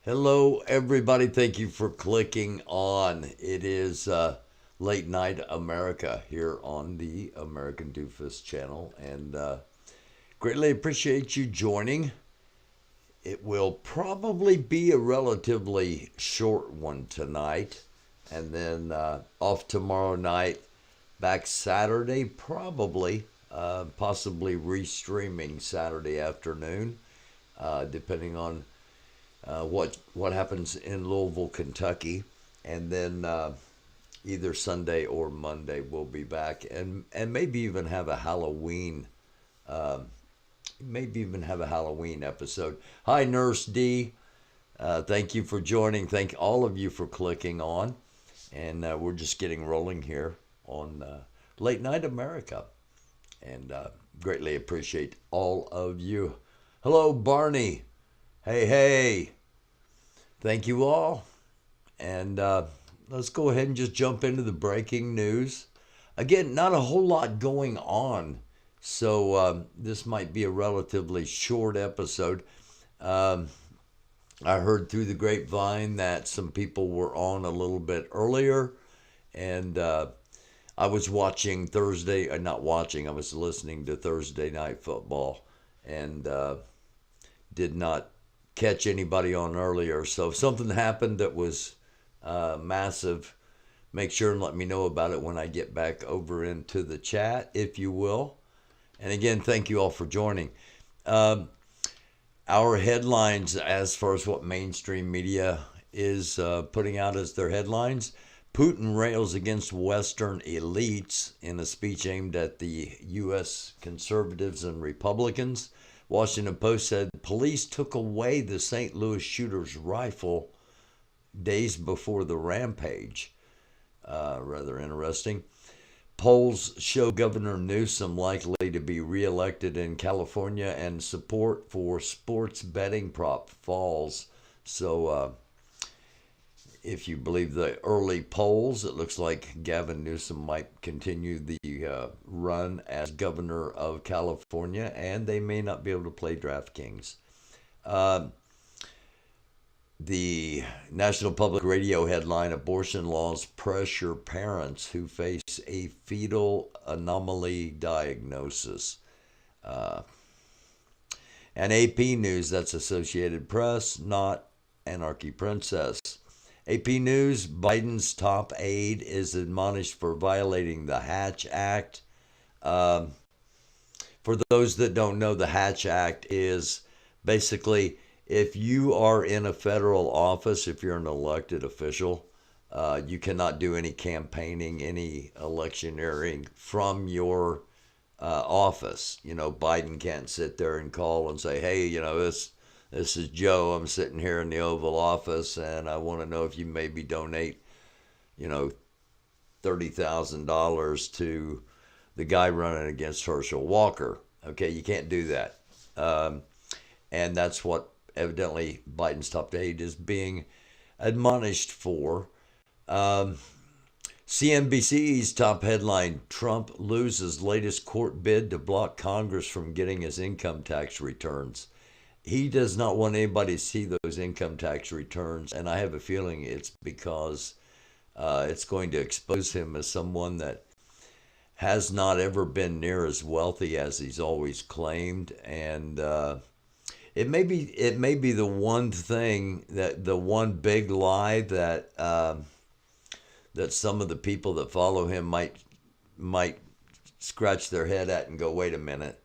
Hello, everybody. Thank you for clicking on. It is Late Night America here on the American Doofus channel, and greatly appreciate you joining. It will probably be a relatively short one tonight, and then off tomorrow night, back Saturday, probably, possibly restreaming Saturday afternoon, depending on what happens in Louisville, Kentucky, and then either Sunday or Monday we'll be back, and maybe even have a Halloween, episode. Hi, Nurse D. Thank you for joining. Thank all of you for clicking on, and we're just getting rolling here on Late Night America, and greatly appreciate all of you. Hello, Barney. Hey, hey. Thank you all. And let's go ahead and just jump into the breaking news. Again, not a whole lot going on, so this might be a relatively short episode. I heard through the grapevine that some people were on a little bit earlier, and I was watching Thursday, not watching, I was listening to Thursday Night Football, and did not catch anybody on earlier. So if something happened that was massive, make sure and let me know about it when I get back over into the chat, if you will. And again, thank you all for joining. Our headlines, as far as what mainstream media is putting out as their headlines: Putin rails against Western elites in a speech aimed at the U.S. conservatives and Republicans. Washington Post said police took away the St. Louis shooter's rifle days before the rampage. Rather interesting. Polls show Governor Newsom likely to be reelected in California, and support for sports betting prop falls. So if you believe the early polls, it looks like Gavin Newsom might continue the run as governor of California, and they may not be able to play DraftKings. The National Public Radio headline: Abortion laws pressure parents who face a fetal anomaly diagnosis. And AP News, that's Associated Press, not Anarchy Princess. AP News: Biden's top aide is admonished for violating the Hatch Act. For those that don't know, the Hatch Act is basically, if you are in a federal office, if you're an elected official, you cannot do any campaigning, any electioneering from your office. You know, Biden can't sit there and call and say, hey, this is Joe. I'm sitting here in the Oval Office, and I want to know if you maybe donate, $30,000 to the guy running against Herschel Walker. Okay, you can't do that. And that's what evidently Biden's top aide is being admonished for. CNBC's top headline: Trump loses latest court bid to block Congress from getting his income tax returns. He does not want anybody to see those income tax returns, and I have a feeling it's because it's going to expose him as someone that has not ever been near as wealthy as he's always claimed, and it may be the one thing, that the one big lie that that some of the people that follow him might scratch their head at and go, wait a minute.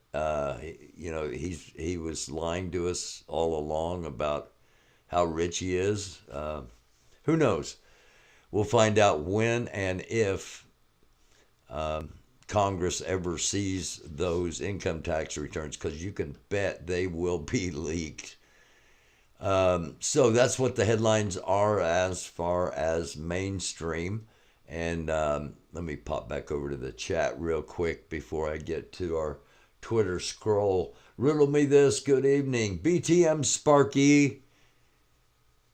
He was lying to us all along about how rich he is. Who knows? We'll find out when and if Congress ever sees those income tax returns, because you can bet they will be leaked. So that's what the headlines are as far as mainstream. And let me pop back over to the chat real quick before I get to our Twitter scroll. Riddle me this. Good evening, BTM Sparky.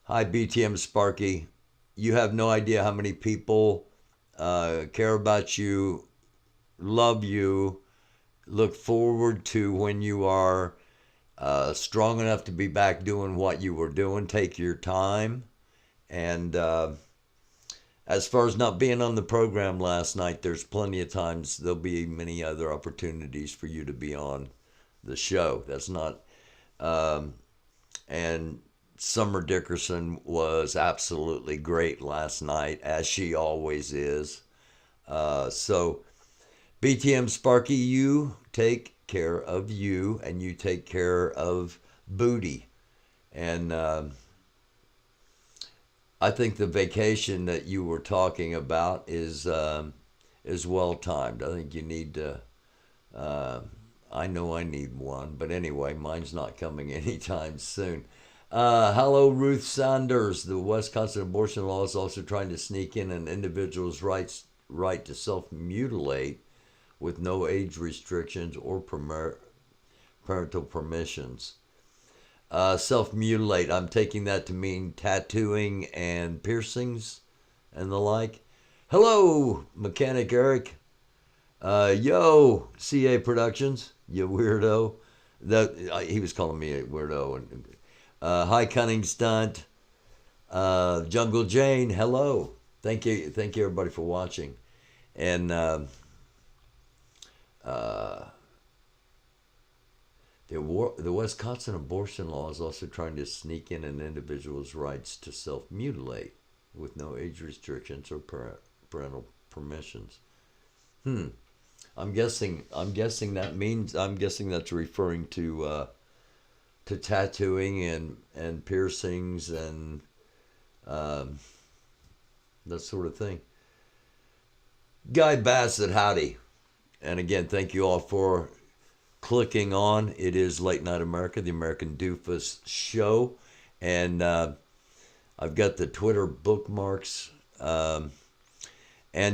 Hi, BTM Sparky. You have no idea how many people care about you, love you, look forward to when you are strong enough to be back doing what you were doing. Take your time. And as far as not being on the program last night, there's plenty of times. There'll be many other opportunities for you to be on the show. That's not. And Summer Dickerson was absolutely great last night, as she always is. So, BTM Sparky, you take care of you, and you take care of Booty. And I think the vacation that you were talking about is well timed. I think you need to. I know I need one, but anyway, mine's not coming anytime soon. Hello, Ruth Sanders. The Wisconsin abortion law is also trying to sneak in an individual's right to self-mutilate with no age restrictions or parental permissions. Self-mutilate, I'm taking that to mean tattooing and piercings and the like. Hello, Mechanic Eric. Yo, CA Productions, you weirdo. He was calling me a weirdo. And hi, Cunning Stunt. Jungle Jane, hello. Thank you everybody for watching. And the Wisconsin abortion law is also trying to sneak in an individual's rights to self-mutilate with no age restrictions or parental permissions. I'm guessing that's referring to tattooing and piercings and that sort of thing. Guy Bassett, howdy. And again, thank you all for clicking on. It is Late Night America, the American Doofus show. And I've got the Twitter bookmarks. And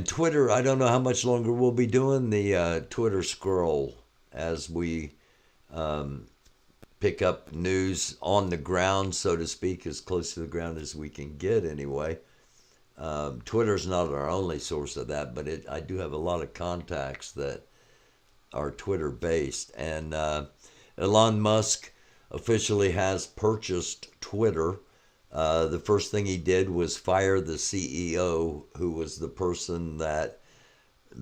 Twitter, I don't know how much longer we'll be doing the Twitter scroll as we pick up news on the ground, so to speak, as close to the ground as we can get anyway. Twitter's not our only source of that, but I do have a lot of contacts that are Twitter based. And Elon Musk officially has purchased Twitter. The first thing he did was fire the CEO, who was the person that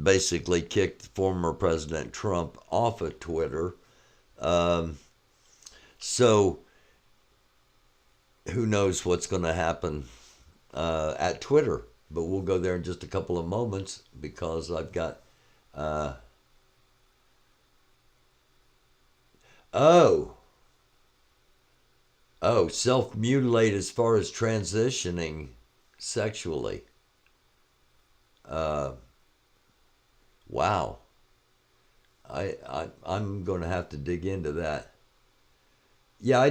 basically kicked former President Trump off of Twitter. So who knows what's going to happen at Twitter. But we'll go there in just a couple of moments because I've got... self-mutilate as far as transitioning sexually. Wow. I'm going to have to dig into that. Yeah,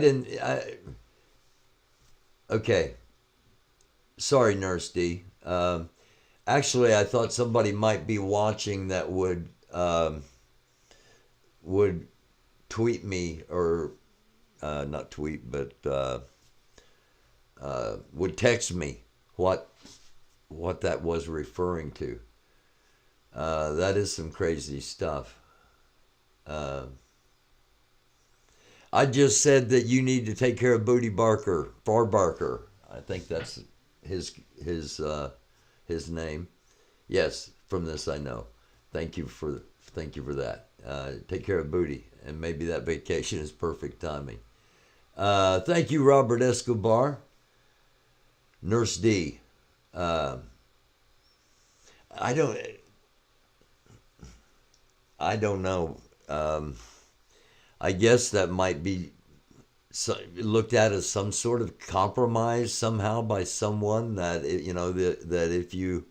okay. Sorry, Nurse D. Actually, I thought somebody might be watching that would tweet me or not tweet, but would text me what that was referring to. That is some crazy stuff. I just said that you need to take care of Booty Barker, Far Barker. I think that's his name. Yes, from this I know. Thank you for that. Take care of Booty, and maybe that vacation is perfect timing. Thank you, Robert Escobar. Nurse D. I don't know. I guess that might be looked at as some sort of compromise somehow by someone that that if you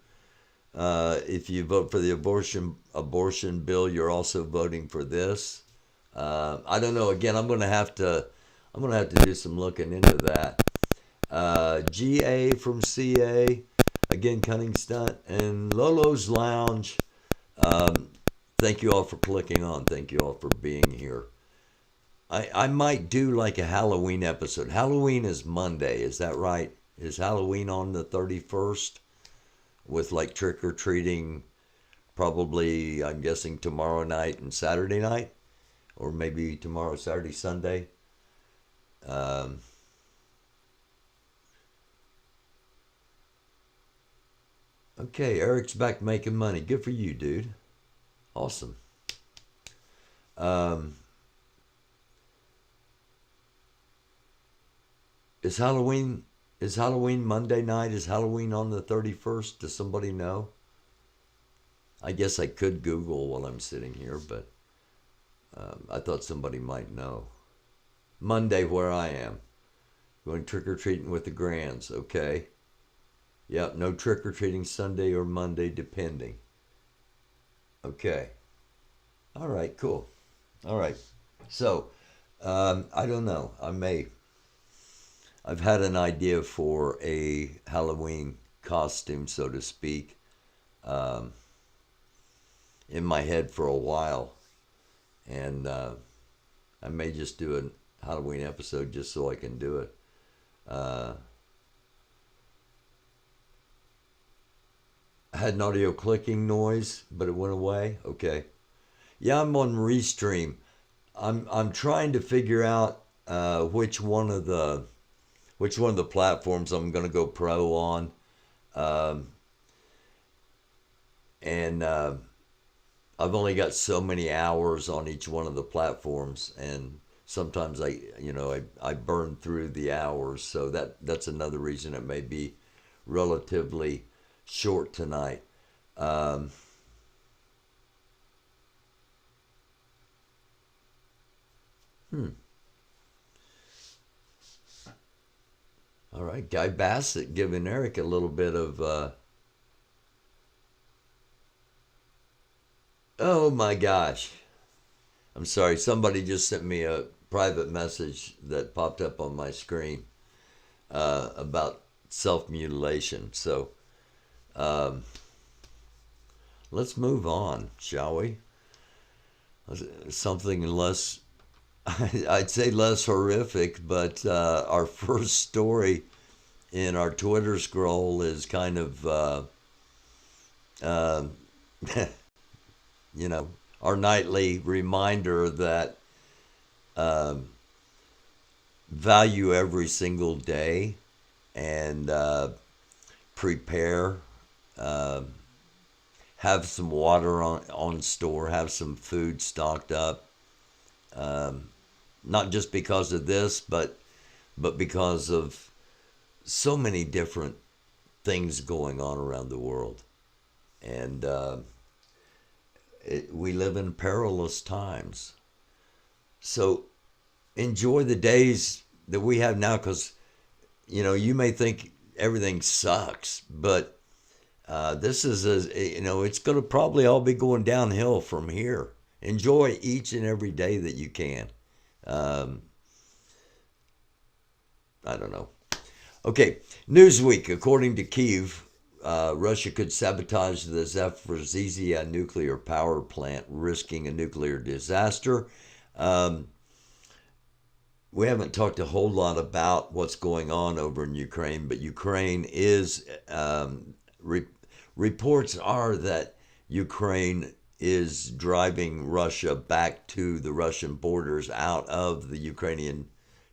vote for the abortion bill, you're also voting for this. I don't know. Again, I'm gonna have to do some looking into that. GA from CA, again, Cunning Stunt, and Lolo's Lounge. Thank you all for clicking on. Thank you all for being here. I might do like a Halloween episode. Halloween is Monday, is that right? Is Halloween on the 31st? With like trick-or-treating probably, I'm guessing, tomorrow night and Saturday night? Or maybe tomorrow, Saturday, Sunday? Um, okay, Eric's back making money. Good for you, dude. Awesome. Um, is Halloween is Halloween Monday night? Is Halloween on the 31st? Does somebody know? I guess I could Google while I'm sitting here, but I thought somebody might know. Monday, where I am. Going trick or treating with the grands. Okay. Yeah, no trick or treating Sunday or Monday, depending. Okay. All right, cool. All right. So, I don't know. I've had an idea for a Halloween costume, so to speak, um, in my head for a while. And I may just do a Halloween episode just so I can do it. Uh, I had an audio clicking noise, but it went away. Okay. Yeah, I'm on Restream. I'm trying to figure out which one of the platforms I'm gonna go pro on, um, and I've only got so many hours on each one of the platforms, and sometimes I burn through the hours, so that's another reason it may be relatively short tonight. Um, hmm. All right, Guy Bassett giving Eric a little bit of. Oh my gosh! I'm sorry. Somebody just sent me a private message that popped up on my screen about self mutilation. So um, let's move on, shall we? Something less. I'd say less horrific, but our first story in our Twitter scroll is kind of, uh, you know, our nightly reminder that um, value every single day and prepare. Uh, have some water on store, have some food stocked up. Um, Not just because of this, but because of so many different things going on around the world, and we live in perilous times. So enjoy the days that we have now, because you may think everything sucks, but this is it's going to probably all be going downhill from here. Enjoy each and every day that you can. Um, I don't know. Okay, Newsweek. According to Kyiv, Russia could sabotage the Zaporizhzhia nuclear power plant, risking a nuclear disaster. Um, we haven't talked a whole lot about what's going on over in Ukraine, but Ukraine is, reports are that Ukraine is driving Russia back to the Russian borders out of the Ukrainian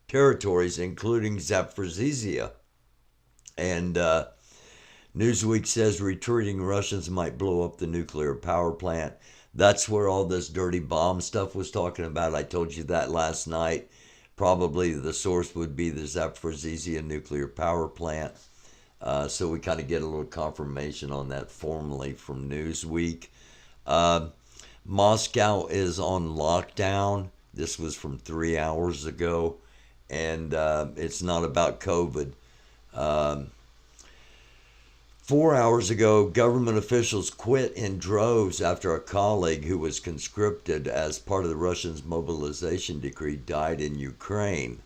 territories, including Zaporizhzhia. And Newsweek says retreating Russians might blow up the nuclear power plant. That's where all this dirty bomb stuff was talking about. I told you that last night. Probably the source would be the Zaporizhzhia nuclear power plant. So we kind of get a little confirmation on that formally from Newsweek. Uh, Moscow is on lockdown. This was from 3 hours ago, and it's not about COVID. Um, 4 hours ago, government officials quit in droves after a colleague who was conscripted as part of the Russians' mobilization decree died in Ukraine.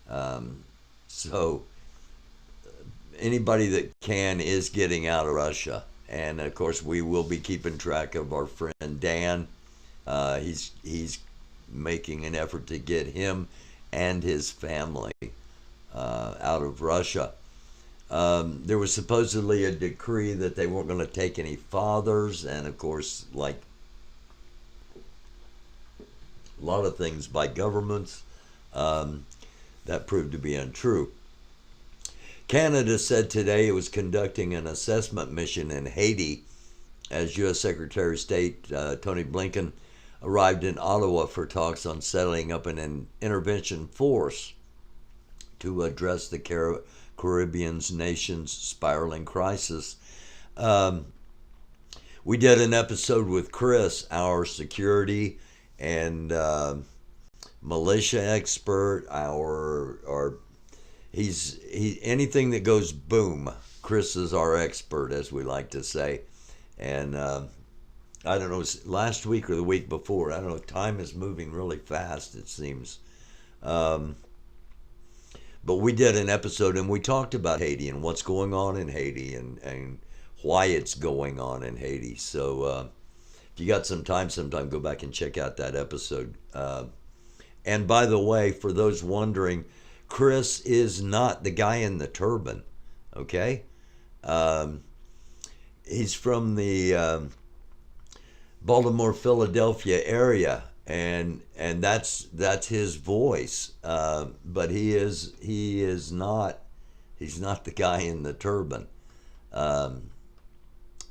Um, so anybody that can is getting out of Russia. And of course, we will be keeping track of our friend Dan. He's making an effort to get him and his family out of Russia. There was supposedly a decree that they weren't going to take any fathers, and of course, like a lot of things by governments, um, that proved to be untrue. Canada said today it was conducting an assessment mission in Haiti as U.S. Secretary of State Tony Blinken arrived in Ottawa for talks on setting up an intervention force to address the Caribbean nation's spiraling crisis. We did an episode with Chris, our security and militia expert. Anything that goes boom, Chris is our expert, as we like to say. And I don't know, last week or the week before, I don't know, time is moving really fast, it seems. But we did an episode and we talked about Haiti and what's going on in Haiti and why it's going on in Haiti. So if you got some time sometime, go back and check out that episode. And by the way, for those wondering, Chris is not the guy in the turban, okay? He's from the Baltimore, Philadelphia area, and that's his voice. But he's not the guy in the turban.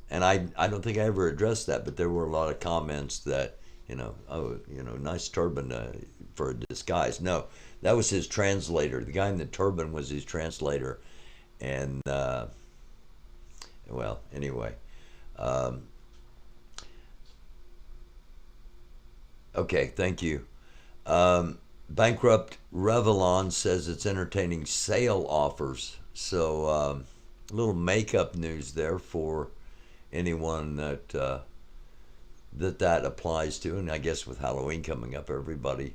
And I don't think I ever addressed that, but there were a lot of comments that, nice turban for a disguise. No, that was his translator. The guy in the turban was his translator. And, well, anyway. Okay, thank you. Bankrupt Revlon says it's entertaining sale offers. So, a little makeup news there for anyone that applies to, and I guess with Halloween coming up, everybody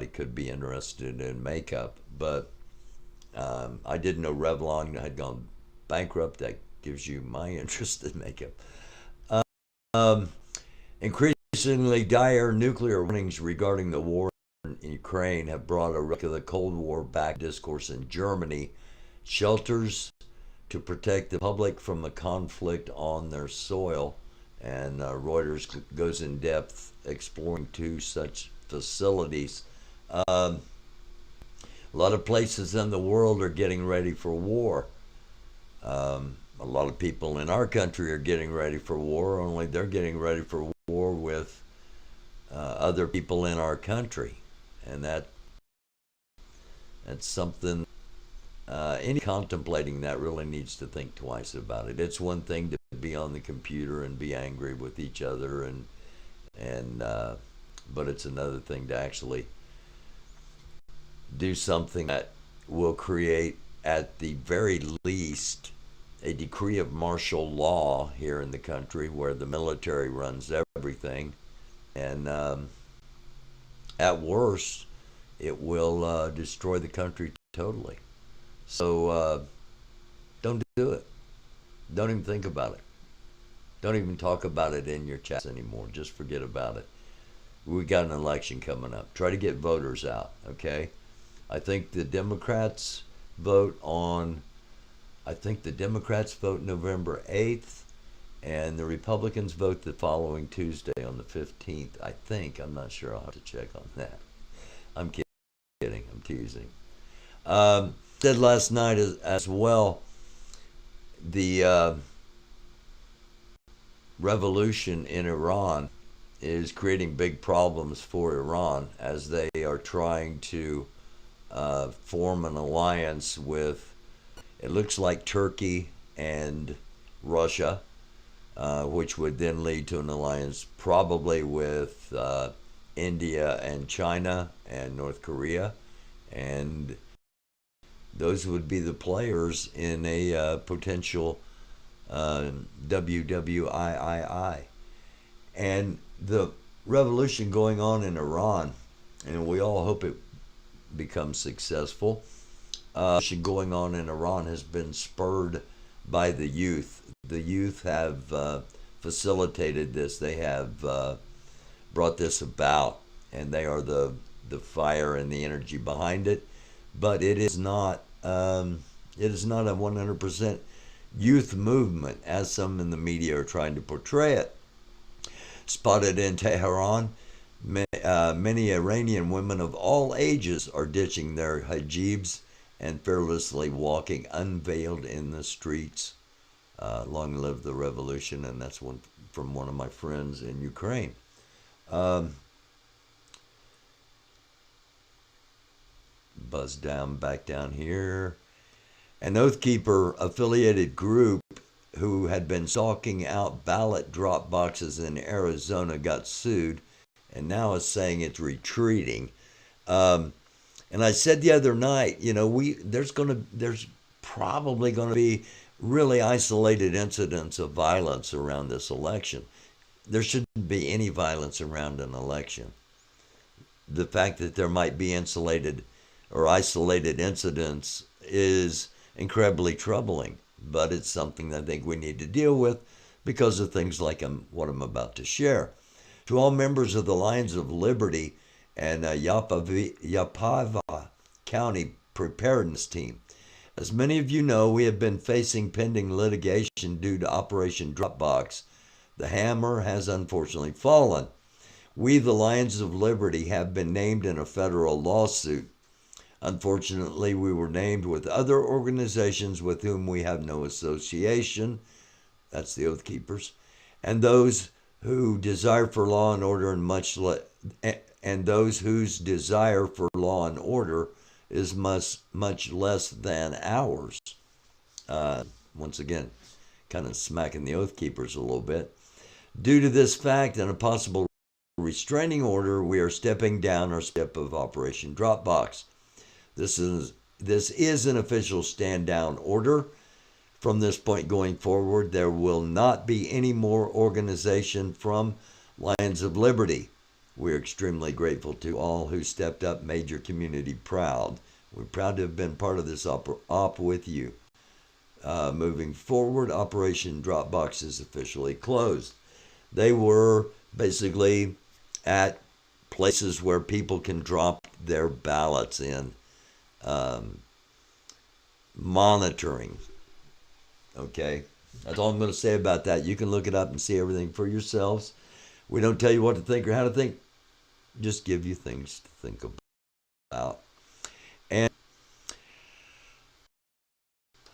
could be interested in makeup. But I didn't know Revlon had gone bankrupt. That gives you my interest in makeup. Increasingly dire nuclear warnings regarding the war in Ukraine have brought a wreck of the Cold War back discourse in Germany. Shelters to protect the public from the conflict on their soil. And Reuters goes in depth exploring two such facilities. A lot of places in the world are getting ready for war. A lot of people in our country are getting ready for war, only they're getting ready for war with other people in our country. And that's something, any contemplating that really needs to think twice about it. It's one thing to be on the computer and be angry with each other, but it's another thing to actually do something that will create, at the very least, a decree of martial law here in the country where the military runs everything. And at worst, it will destroy the country totally. So don't do it. Don't even think about it. Don't even talk about it in your chats anymore. Just forget about it. We got an election coming up. Try to get voters out, okay? I think the Democrats vote November 8th, and the Republicans vote the following Tuesday on the 15th, I think. I'm not sure. I'll have to check on that. I'm kidding. I'm teasing. Said last night as well, the revolution in Iran is creating big problems for Iran as they are trying to form an alliance with, it looks like, Turkey and Russia, which would then lead to an alliance probably with India and China and North Korea. And those would be the players in a potential WWII. And the revolution going on in Iran, and we all hope it becomes successful, going on in Iran has been spurred by the youth. The youth have facilitated this. They have brought this about, and they are the fire and the energy behind it. But it is not a 100% youth movement, as some in the media are trying to portray it. Spotted in Tehran, Many Iranian women of all ages are ditching their hijabs and fearlessly walking unveiled in the streets. Long live the revolution, and that's one from one of my friends in Ukraine. Um, Buzz down, back down here. An Oath Keeper affiliated group who had been stalking out ballot drop boxes in Arizona got sued and now is saying it's retreating. Um, and I said the other night, there's probably gonna be really isolated incidents of violence around this election. There shouldn't be any violence around an election. The fact that there might be insulated or isolated incidents is incredibly troubling, but it's something I think we need to deal with because of things like what I'm about to share. To all members of the Lions of Liberty and Yapava County Preparedness Team, as many of you know, we have been facing pending litigation due to Operation Dropbox. The hammer has unfortunately fallen. We, the Lions of Liberty, have been named in a federal lawsuit. Unfortunately, we were named with other organizations with whom we have no association. That's the Oath Keepers. And those who desire for law and order and those whose desire for law and order is much less than ours. Once again, kind of smacking the Oath Keepers a little bit. Due to this fact and a possible restraining order, we are stepping down our step of Operation Dropbox. This is an official stand down order. From this point going forward, there will not be any more organization from Lions of Liberty. We're extremely grateful to all who stepped up, made your community proud. We're proud to have been part of this op with you. Moving forward, Operation Dropbox is officially closed. They were basically at places where people can drop their ballots in. Monitoring. Okay? That's all I'm going to say about that. You can look it up and see everything for yourselves. We don't tell you what to think or how to think. Just give you things to think about. And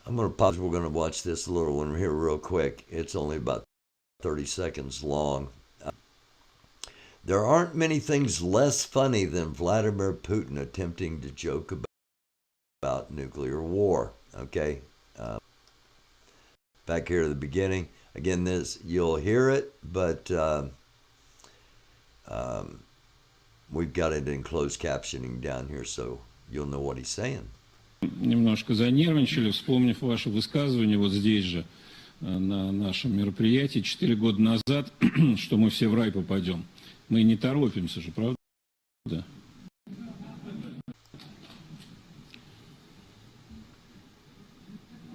I'm going to pause. We're going to watch this little one here real quick. It's only about 30 seconds long. There aren't many things less funny than Vladimir Putin attempting to joke about nuclear war. Okay? Back here to the beginning. Again, you'll hear it, but we've got it in closed captioning down here, so you'll know what he's saying. Немножко занервничали, вспомнив ваше высказывание вот здесь же, на нашем мероприятии 4 года назад, что мы все в рай попадем. Мы не торопимся же, правда?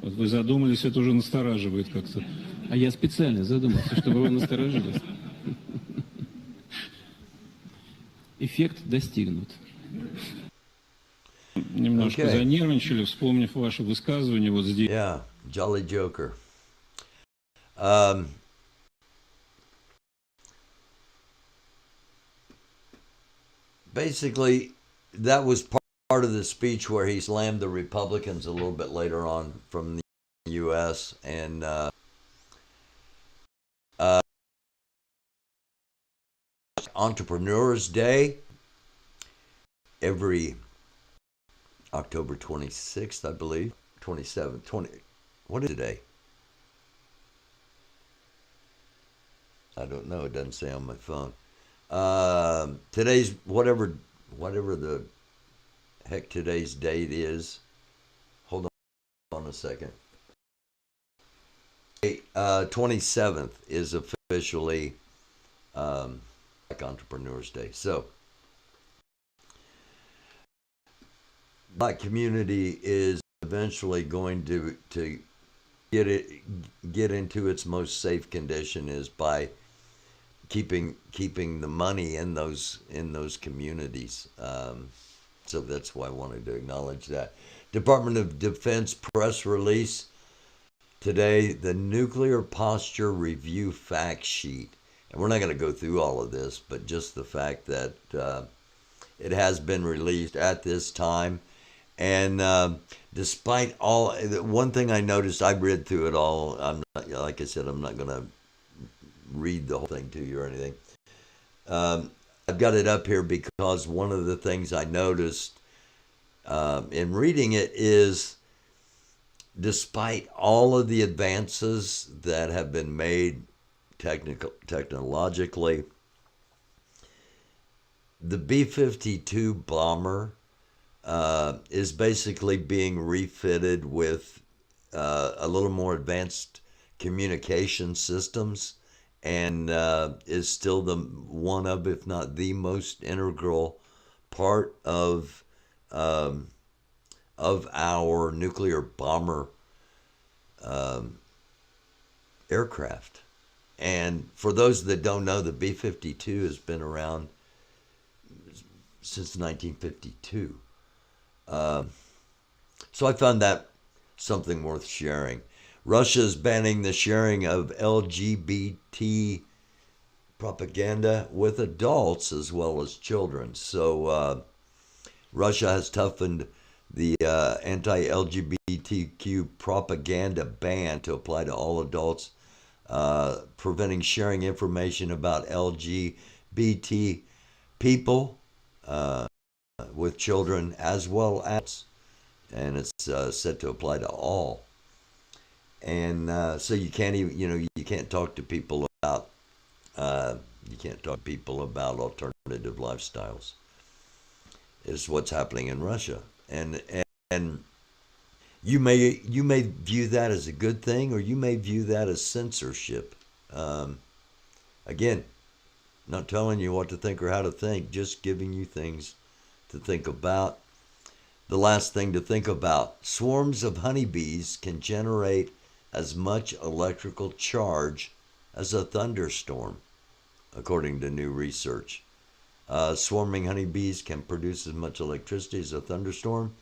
Вот вы задумались, это уже настораживает как-то. А я специально задумался, чтобы вы насторожились. Эффект достигнут. Немножко занервничали, вспомнив ваше высказывание вот здесь. Yeah, Jolly Joker. Basically, that was part of the speech where he slammed the Republicans a little bit later on from the U.S. and Entrepreneurs Day every October 26th, I believe. 27th, 20. What is today? I don't know. It doesn't say on my phone. Today's whatever the heck today's date is. Hold on a second. 27th is officially Entrepreneurs Day. So Black community is eventually going to get into its most safe condition is by keeping the money in those communities. So that's why I wanted to acknowledge that. Department of Defense press release today: the Nuclear Posture Review Fact Sheet and we're not going to go through all of this, but just the fact that it has been released at this time. And despite all, one thing I noticed, I read through it all. I'm not, like I said, I'm not going to read the whole thing to you or anything. I've got it up here because one of the things I noticed in reading it is, despite all of the advances that have been made technologically, the B-52 bomber is basically being refitted with a little more advanced communication systems, and is still the one of, if not the most integral part of our nuclear bomber aircraft. And for those that don't know, the B-52 has been around since 1952. So I found that something worth sharing. Russia is banning the sharing of LGBT propaganda with adults as well as children. So Russia has toughened the anti-LGBTQ propaganda ban to apply to all adults, preventing sharing information about LGBT people with children as well as, and it's set to apply to all. And so you can't even, you can't talk to people about alternative lifestyles. Is what's happening in Russia, and you may view that as a good thing, or you may view that as censorship. Again, not telling you what to think or how to think, just giving you things to think about. The last thing to think about: swarms of honeybees can generate as much electrical charge as a thunderstorm, according to new research. Swarming honeybees can produce as much electricity as a thunderstorm.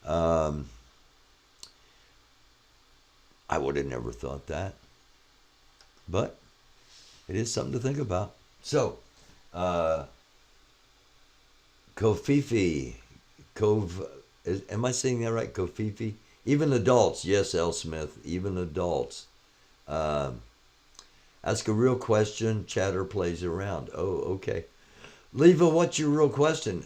I would have never thought that, but it is something to think about. So, Kofifi, am I saying that right? Kofifi? Even adults, yes, L. Smith, even adults. Ask a real question, chatter plays around. Oh, okay. Leva, what's your real question?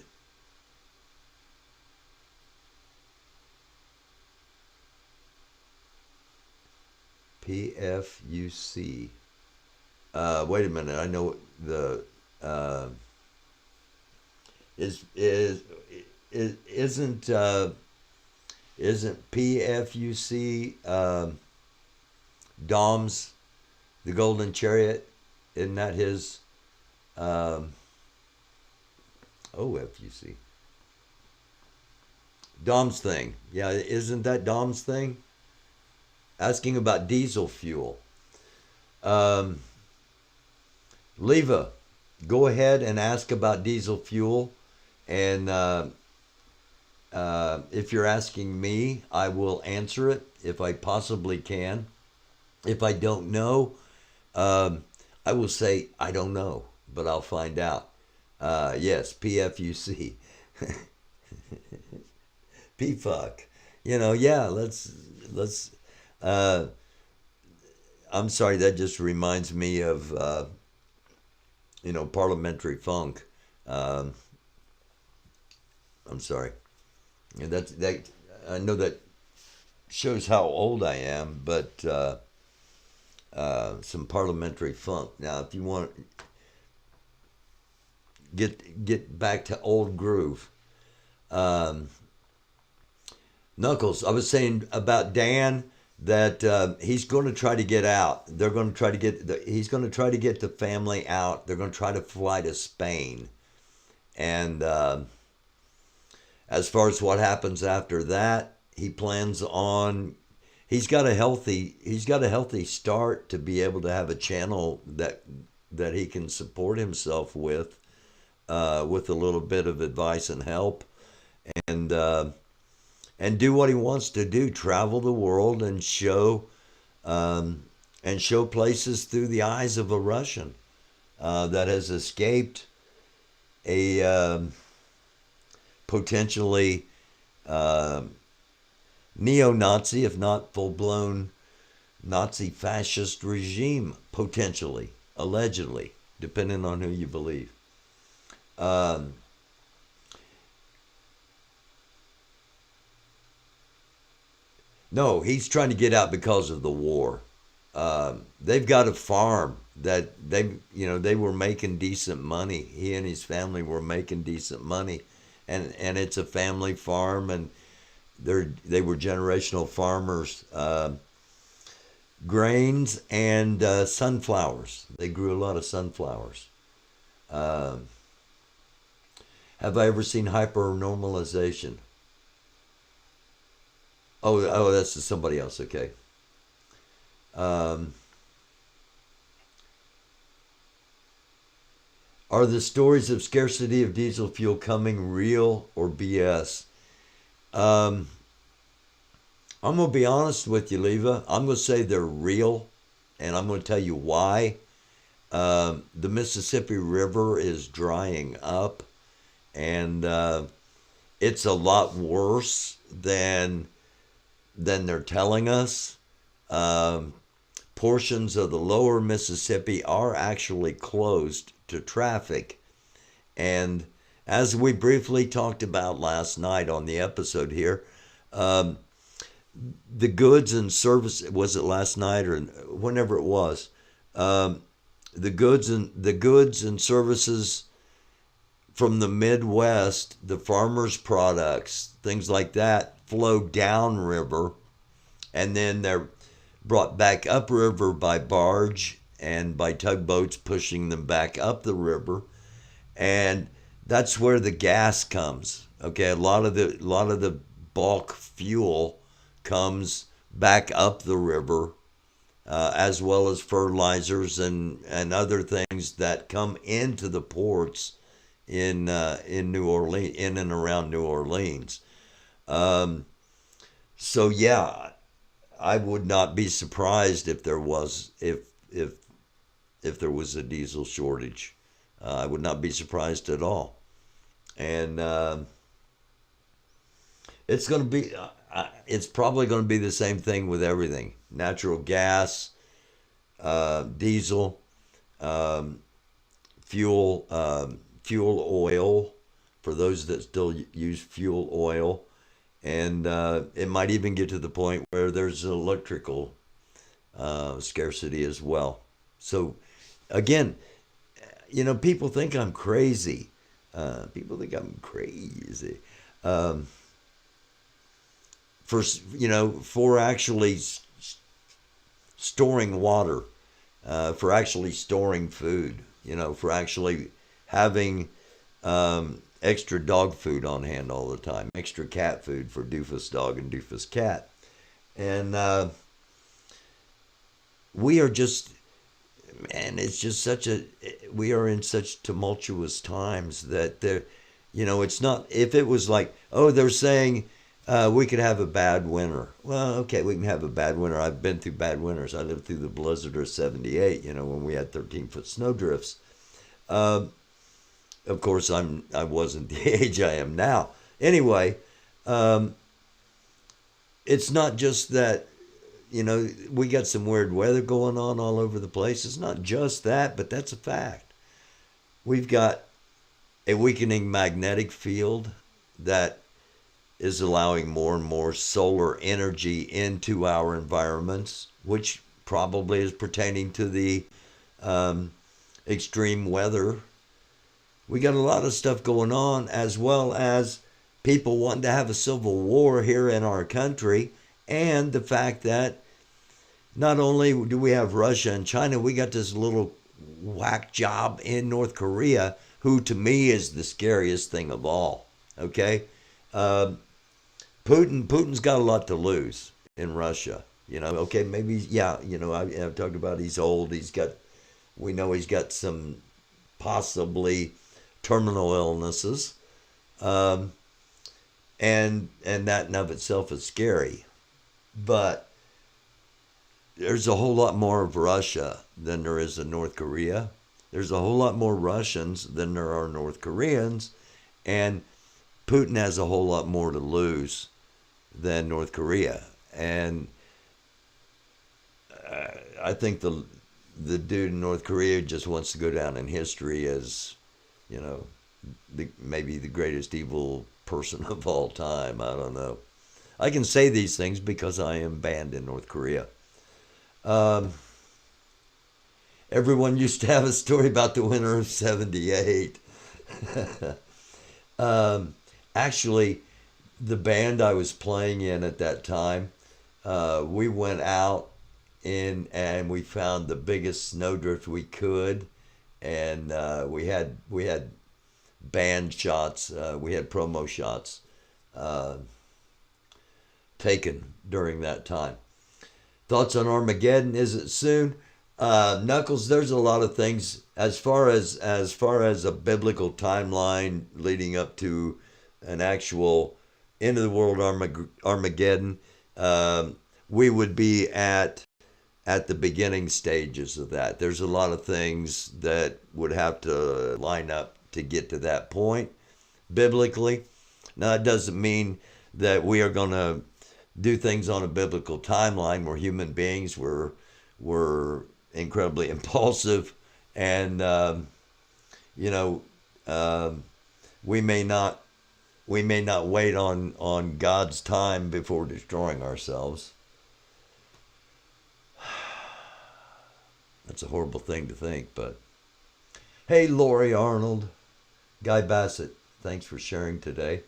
PFUC. Wait a minute. I know the isn't PFUC Dom's the Golden Chariot? Isn't that his OFUC? Dom's thing. Yeah, isn't that Dom's thing? Asking about diesel fuel. Leva, go ahead and ask about diesel fuel. And if you're asking me, I will answer it if I possibly can. If I don't know, I will say I don't know, but I'll find out. Yes, PFUC. PFUC. Yeah, let's I'm sorry, that just reminds me of parliamentary funk. I'm sorry. And that I know that shows how old I am, but some parliamentary funk. Now, if you want to get back to old groove, Knuckles, I was saying about Dan that he's going to try to get out. They're going to try to he's going to try to get the family out. They're going to try to fly to Spain, and as far as what happens after that, he plans on. He's got a healthy start to be able to have a channel that he can support himself with a little bit of advice and help, and do what he wants to do: travel the world and show places through the eyes of a Russian. that has escaped a potentially neo-Nazi, if not full-blown Nazi fascist regime, potentially, allegedly, depending on who you believe. No, he's trying to get out because of the war. They've got a farm that they were making decent money. He and his family were making decent money, and it's a family farm, and they were generational farmers. Grains and sunflowers. They grew a lot of sunflowers. Have I ever seen hypernormalization? Oh, that's somebody else. Okay. Um, are the stories of scarcity of diesel fuel coming real or BS? Um, I'm going to be honest with you, Leva. I'm going to say they're real, and I'm going to tell you why. The Mississippi River is drying up, and it's a lot worse than they're telling us. Portions of the lower Mississippi are actually closed to traffic. And as we briefly talked about last night on the episode here, the goods and service, was it last night or whenever it was, the goods and services from the Midwest, the farmers' products, things like that, flow downriver, and then they're brought back upriver by barge and by tugboats pushing them back up the river, and that's where the gas comes. Okay, a lot of the bulk fuel comes back up the river, as well as fertilizers and other things that come into the ports in New Orleans, in and around New Orleans. So yeah, I would not be surprised if there was if there was a diesel shortage. I would not be surprised at all, and it's going to be. It's probably going to be the same thing with everything: natural gas, diesel, fuel, fuel oil, for those that still use fuel oil. And it might even get to the point where there's electrical scarcity as well. So, again, people think I'm crazy. People think I'm crazy. For actually storing water, for actually storing food, for actually having extra dog food on hand all the time, extra cat food for Doofus dog and Doofus cat. And we are just, man, it's just we are in such tumultuous times that it's not, if it was like, oh, they're saying we could have a bad winter. Well, okay, we can have a bad winter. I've been through bad winters. I lived through the blizzard of 78, when we had 13-foot snow drifts. Of course, I wasn't the age I am now. Anyway, it's not just that, we got some weird weather going on all over the place. It's not just that, but that's a fact. We've got a weakening magnetic field that is allowing more and more solar energy into our environments, which probably is pertaining to the extreme weather. We got a lot of stuff going on, as well as people wanting to have a civil war here in our country, and the fact that not only do we have Russia and China, we got this little whack job in North Korea, who to me is the scariest thing of all. Okay, Putin's got a lot to lose in Russia. Okay, maybe I've talked about he's old. We know he's got some possibly terminal illnesses, and that in of itself is scary. But there's a whole lot more of Russia than there is of North Korea. there's a whole lot more Russians than there are North Koreans, and Putin has a whole lot more to lose than North Korea. And I think the dude in North Korea just wants to go down in history as, you know, maybe the greatest evil person of all time. I don't know. I can say these things because I am banned in North Korea. Everyone used to have a story about the winter of 78. Actually, the band I was playing in at that time, we went out and we found the biggest snowdrift we could, and we had band shots, we had promo shots taken during that time. Thoughts on Armageddon? Is it soon? Knuckles, there's a lot of things as far as a biblical timeline leading up to an actual end of the world Armageddon. We would be at the beginning stages of that. There's a lot of things that would have to line up to get to that point biblically. Now, it doesn't mean that we are going to do things on a biblical timeline where human beings were incredibly impulsive, and we may not wait on God's time before destroying ourselves. That's a horrible thing to think, but hey, Lori Arnold, Guy Bassett, thanks for sharing today.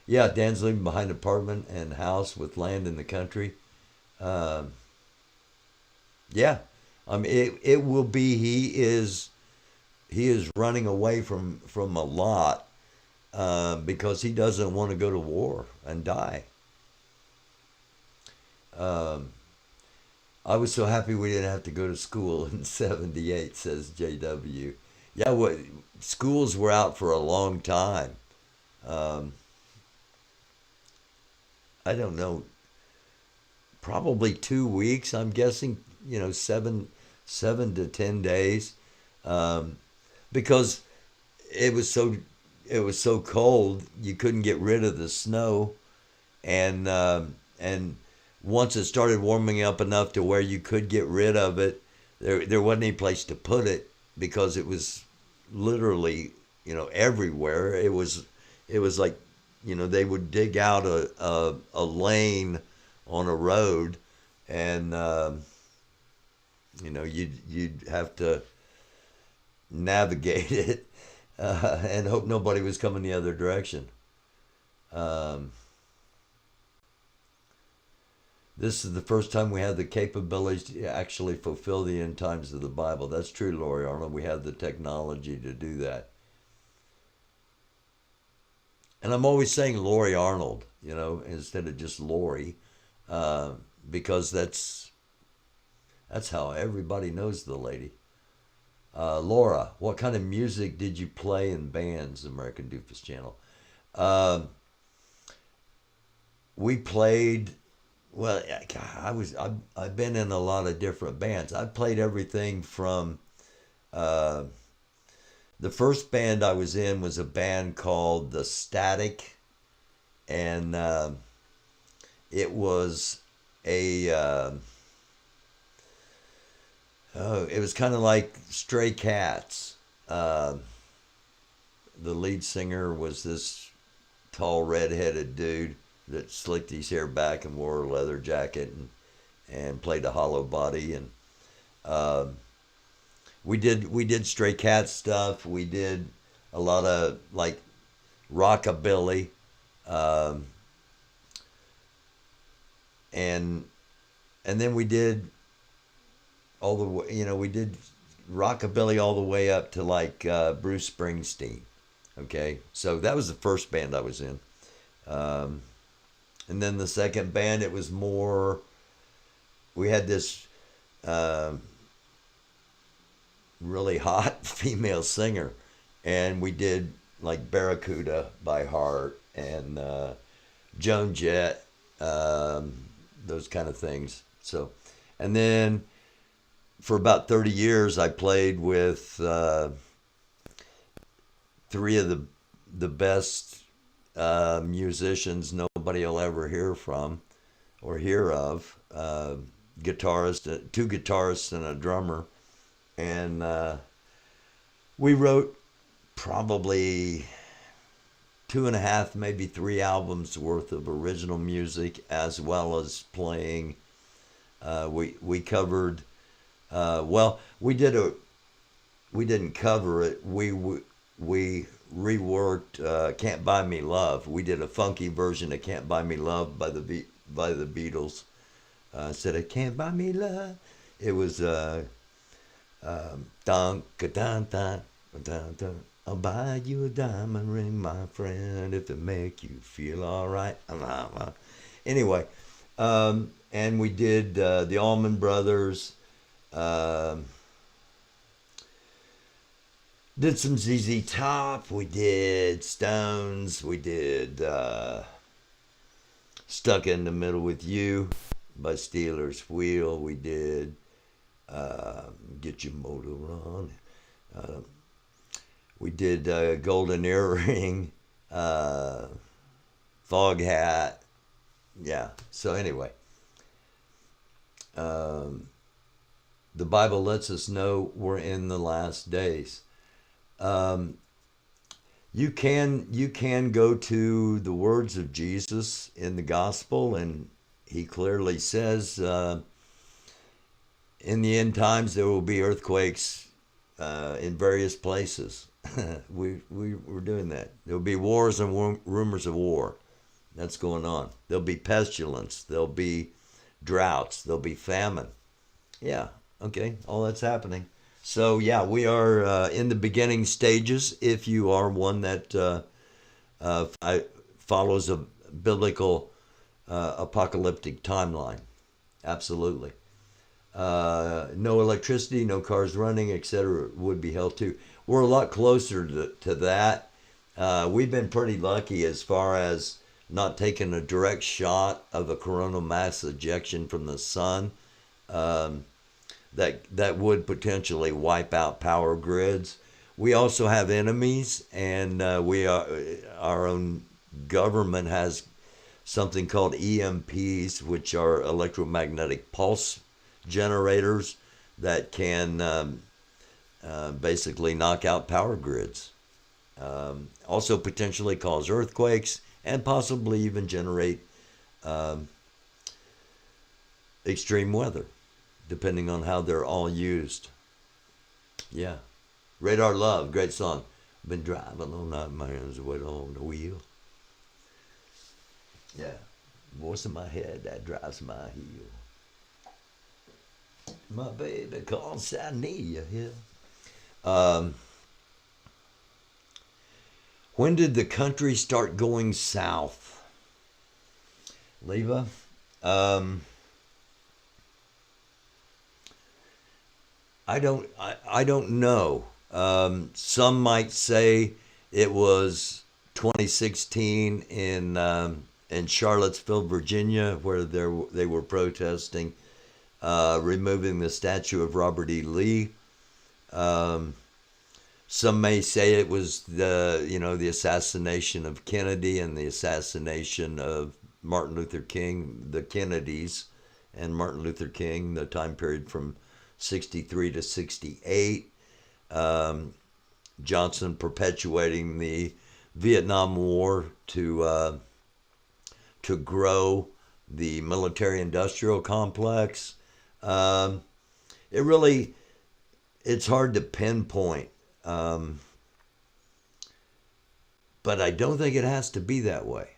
Yeah, Dan's living behind an apartment and house with land in the country. Yeah, I mean, it will be. He is running away from a lot because he doesn't want to go to war and die. I was so happy we didn't have to go to school in '78, says JW. Yeah, schools were out for a long time. I don't know, probably 2 weeks, I'm guessing, 7 to 10 days, because it was so cold you couldn't get rid of the snow, and once it started warming up enough to where you could get rid of it, there wasn't any place to put it because it was literally everywhere. It was like they would dig out a lane on a road, and you'd have to navigate it and hope nobody was coming the other direction. This is the first time we have the capability to actually fulfill the end times of the Bible. That's true, Lori Arnold. We have the technology to do that. And I'm always saying Lori Arnold, instead of just Lori, because that's how everybody knows the lady. Laura, what kind of music did you play in bands, American Doofus Channel? We played, well, I've been in a lot of different bands. I played everything from, the first band I was in was a band called The Static, and it was it was kind of like Stray Cats. The lead singer was this tall red-headed dude that slicked his hair back and wore a leather jacket and played a hollow body, and we did Stray Cat stuff. We did a lot of like rockabilly, and then we did all the way, we did rockabilly all the way up to like Bruce Springsteen. Okay, so that was the first band I was in, and then the second band, it was more. We had this really hot female singer, and we did like Barracuda by Heart and Joan Jett, those kind of things. So, and then for about 30 years, I played with three of the best musicians nobody will ever hear from or hear of. Two guitarists and a drummer, and we wrote probably 2.5, maybe 3 albums worth of original music, as well as playing. We covered. We didn't cover it. We reworked "Can't Buy Me Love." We did a funky version of "Can't Buy Me Love" by the Beatles. Instead of "Can't Buy Me Love," it was dun dun dun dun dun. I'll buy you a diamond ring, my friend, if it make you feel all right. Anyway, and we did the Allman Brothers. Did some ZZ Top. We did Stones. We did Stuck in the Middle with You by Steelers Wheel. We did Get Your Motor On. We did Golden Earring, Fog Hat. Yeah. So anyway, the Bible lets us know we're in the last days. You can go to the words of Jesus in the gospel, and he clearly says in the end times there will be earthquakes in various places. We're doing that. There'll be wars and rumors of war. That's going on. There'll be pestilence. There'll be droughts. There'll be famine. Yeah, okay, all that's happening. So yeah, we are in the beginning stages. If you are one that follows a biblical apocalyptic timeline, absolutely. No electricity, no cars running, etc. would be hell too. We're a lot closer to that. We've been pretty lucky as far as not taking a direct shot of a coronal mass ejection from the sun. That would potentially wipe out power grids. We also have enemies, and our own government has something called EMPs, which are electromagnetic pulse generators that can basically knock out power grids. Also potentially cause earthquakes and possibly even generate extreme weather, depending on how they're all used. Yeah. Radar Love, great song. Been driving all night, man's weight on the wheel. Yeah. Voice in my head that drives my heel. My baby calls, I need you here. When did the country start going south? Leva? I don't know. Some might say it was 2016 in Charlottesville, Virginia, where they were protesting removing the statue of Robert E. Lee. Some may say it was the assassination of Kennedy and the assassination of Martin Luther King, the Kennedys and Martin Luther King, the time period from 63 to 68. Johnson perpetuating the Vietnam War to grow the military-industrial complex. It's hard to pinpoint, but I don't think it has to be that way.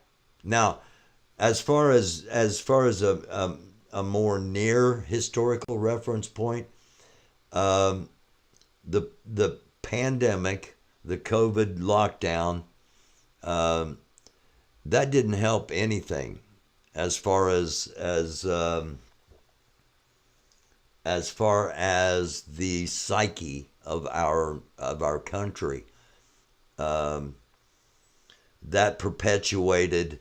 Now, as far as a more near historical reference point, the pandemic, the COVID lockdown, that didn't help anything as far as the psyche of our country. That perpetuated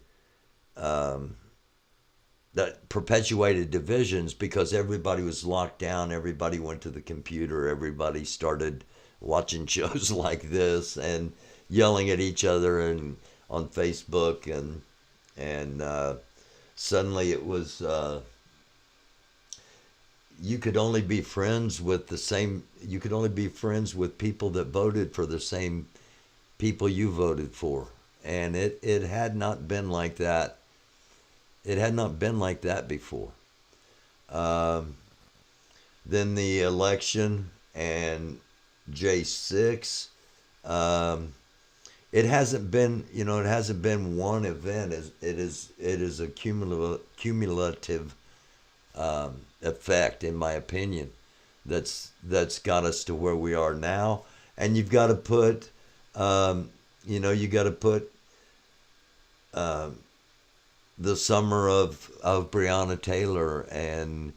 that perpetuated divisions because everybody was locked down, everybody went to the computer, everybody started watching shows like this and yelling at each other and on Facebook and suddenly it was you could only be friends with people that voted for the same people you voted for, and it had not been like that. It had not been like that before. Then the election and J6. It hasn't been, it hasn't been one event. It is a cumulative effect, in my opinion, that's got us to where we are now. And you've got to put, you got to put the summer of Breonna Taylor and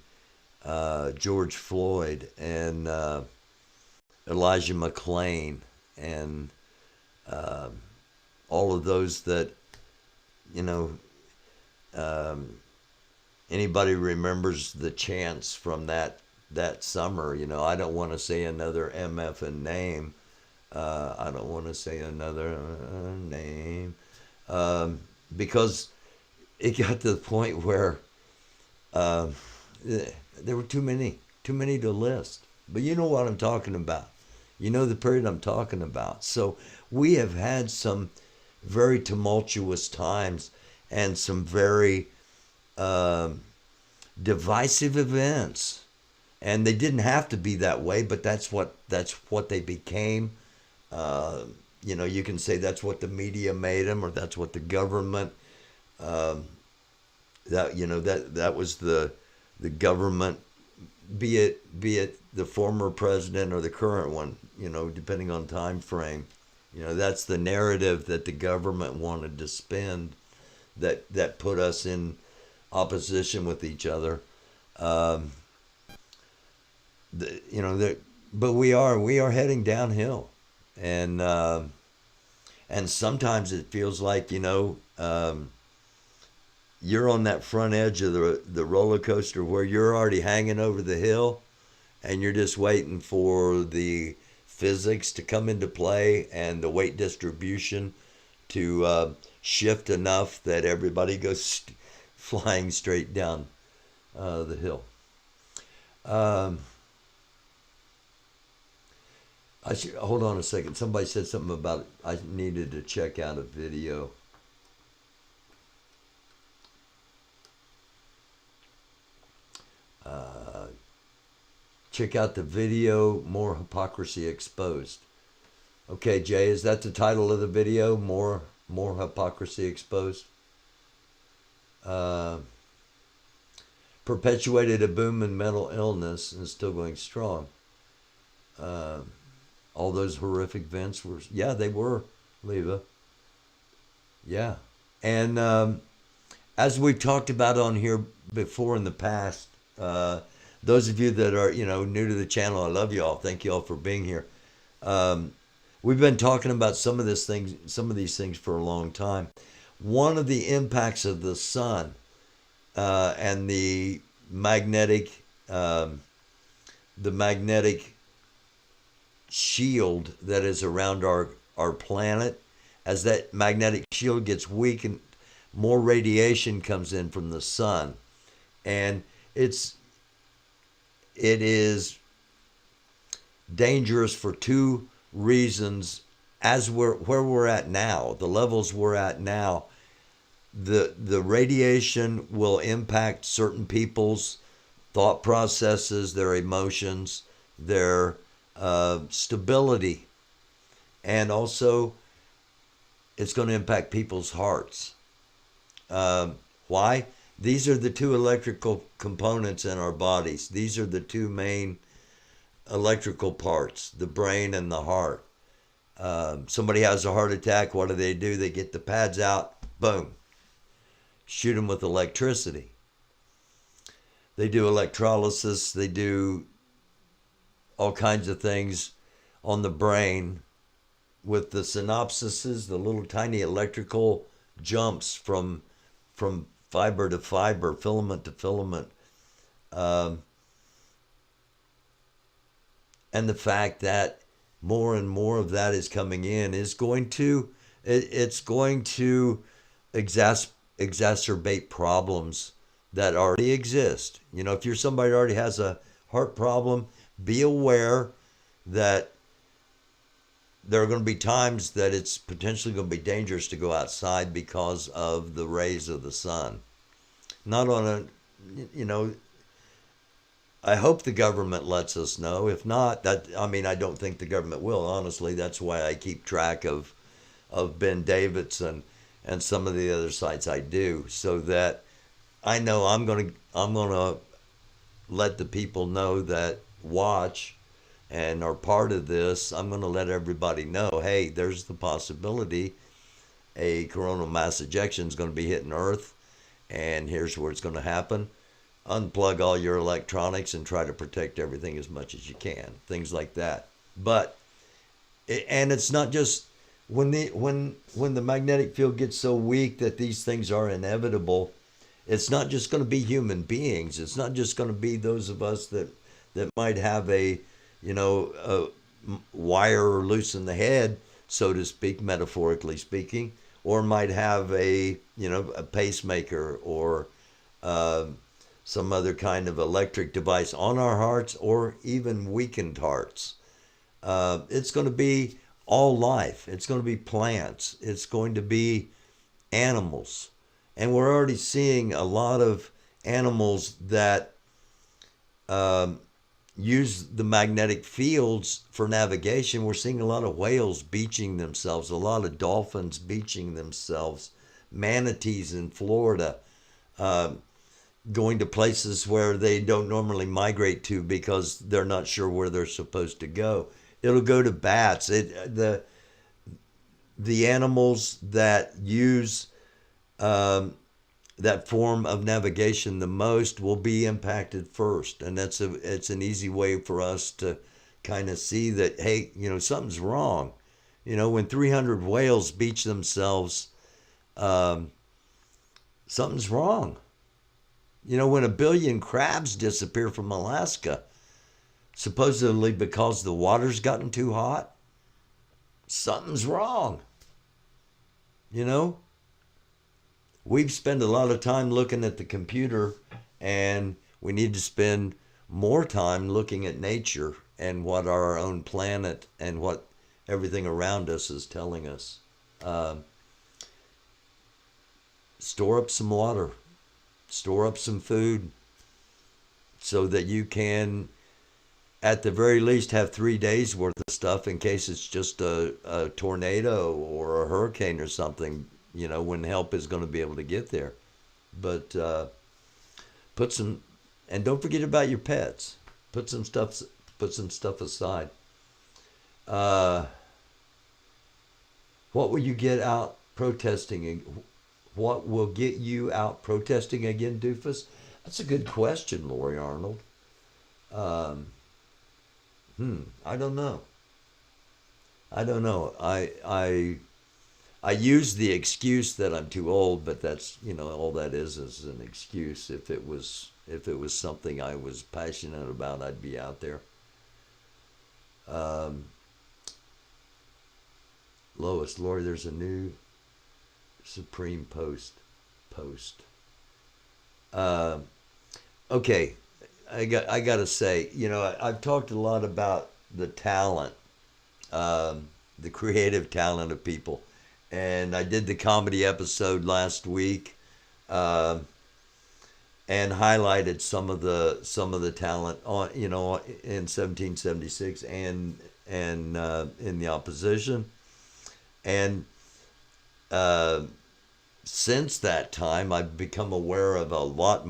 George Floyd and Elijah McClain and all of those that, anybody remembers the chants from that summer. I don't want to say another MF name. I don't want to say another name because it got to the point where there were too many to list. But you know what I'm talking about. You know the period I'm talking about. So we have had some very tumultuous times and some very divisive events, and they didn't have to be that way, but that's what they became. You can say that's what the media made them, or that's what the government. That was the government, be it the former president or the current one. Depending on time frame. That's the narrative that the government wanted to spin, that put us in opposition with each other. But we are heading downhill, and sometimes it feels like you're on that front edge of the roller coaster where you're already hanging over the hill, and you're just waiting for the physics to come into play and the weight distribution to shift enough that everybody goes flying straight down the hill. Hold on a second. Somebody said something about I needed to check out a video. Check out the video, More Hypocrisy Exposed. Okay, Jay, is that the title of the video? More Hypocrisy Exposed? Perpetuated a boom in mental illness and is still going strong. All those horrific events were, they were, Leva. Yeah. And as we've talked about on here before in the past, those of you that are, new to the channel, I love you all. Thank you all for being here. We've been talking about some of these things for a long time. One of the impacts of the sun and the magnetic shield that is around our planet, as that magnetic shield gets weakened, more radiation comes in from the sun, and it is dangerous for two reasons. As where we're at now, the levels we're at now, the radiation will impact certain people's thought processes, their emotions, their stability, and also it's going to impact people's hearts. Why? These are the two electrical components in our bodies. These are the two main electrical parts, the brain and the heart. Somebody has a heart attack, what do? They get the pads out, boom, shoot them with electricity. They do electrolysis, they do all kinds of things on the brain with the synapses, the little tiny electrical jumps from fiber to fiber, filament to filament. Um, and the fact that more and more of that is coming in is going to, it's going to exacerbate problems that already exist. You know, if you're somebody who already has a heart problem, be aware that there are going to be times that it's potentially going to be dangerous to go outside because of the rays of the sun. Not on a, you know, I hope the government lets us know. If not, that, I mean, I don't think the government will. Honestly, that's why I keep track of Ben Davidson and some of the other sites I do, so that I know I'm gonna let the people know that watch and are part of this. I'm gonna let everybody know, hey, there's the possibility a coronal mass ejection is going to be hitting Earth, and here's where it's going to happen. Unplug all your electronics and try to protect everything as much as you can. Things like that. But and it's not just when the magnetic field gets so weak that these things are inevitable. It's not just going to be human beings. It's not just going to be those of us that might have a, you know, a wire loose in the head, so to speak, metaphorically speaking, or might have a, you know, a pacemaker or some other kind of electric device on our hearts, or even weakened hearts. It's going to be all life. It's going to be plants. It's going to be animals. And we're already seeing a lot of animals that use the magnetic fields for navigation. We're seeing a lot of whales beaching themselves, a lot of dolphins beaching themselves, manatees in Florida, going to places where they don't normally migrate to because they're not sure where they're supposed to go. It'll go to bats. The animals that use that form of navigation the most will be impacted first, and it's an easy way for us to kind of see that, hey, you know, something's wrong. You know, when 300 whales beach themselves, something's wrong. You know, when 1 billion crabs disappear from Alaska, supposedly because the water's gotten too hot, something's wrong. You know, we've spent a lot of time looking at the computer, and we need to spend more time looking at nature and what our own planet and what everything around us is telling us. Store up some water, store up some food, so that you can, at the very least, have 3 days worth of stuff in case it's just a tornado or a hurricane or something, you know, when help is going to be able to get there. But put some, and don't forget about your pets. Put some stuff aside. What will you get out protesting? What will get you out protesting again, Doofus? That's a good question, Lori Arnold. I don't know. I use the excuse that I'm too old, but that's, you know, all that is an excuse. If it was something I was passionate about, I'd be out there. Lois, Lori, there's a new Supreme post. Okay, I got to say, you know, I've talked a lot about the talent, the creative talent of people, and I did the comedy episode last week, and highlighted some of the talent on, you know, in 1776 and in the opposition, and since that time I've become aware of a lot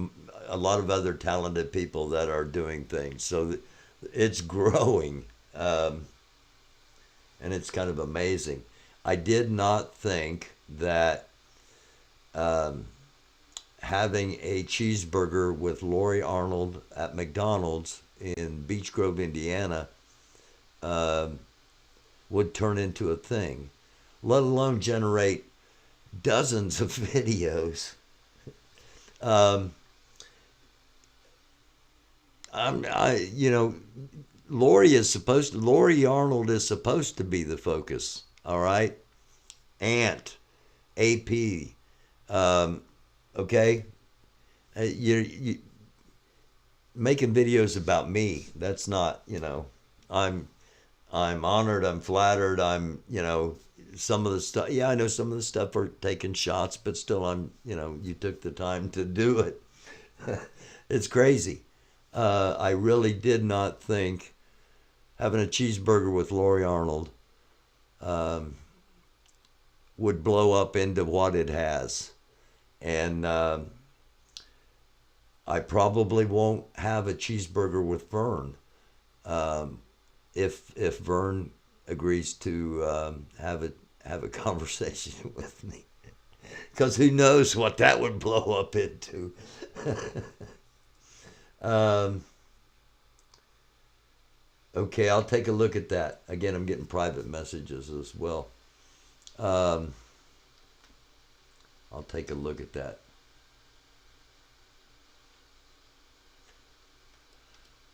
of other talented people that are doing things. So it's growing, and it's kind of amazing. I did not think that having a cheeseburger with Lori Arnold at McDonald's in Beech Grove, Indiana, would turn into a thing, let alone generate dozens of videos. Um, you know, Lori Arnold is supposed to be the focus. All right, Ant, AP, okay, you making videos about me. That's not, I'm I'm honored. I'm flattered. Some of the stuff. Yeah, I know some of the stuff are taking shots, but still, you took the time to do it. It's crazy. I really did not think having a cheeseburger with Lori Arnold um, would blow up into what it has. And I probably won't have a cheeseburger with Vern um, if Vern agrees to have a conversation with me, because who knows what that would blow up into. um, okay, I'll take a look at that. Again, I'm getting private messages as well. Um, I'll take a look at that.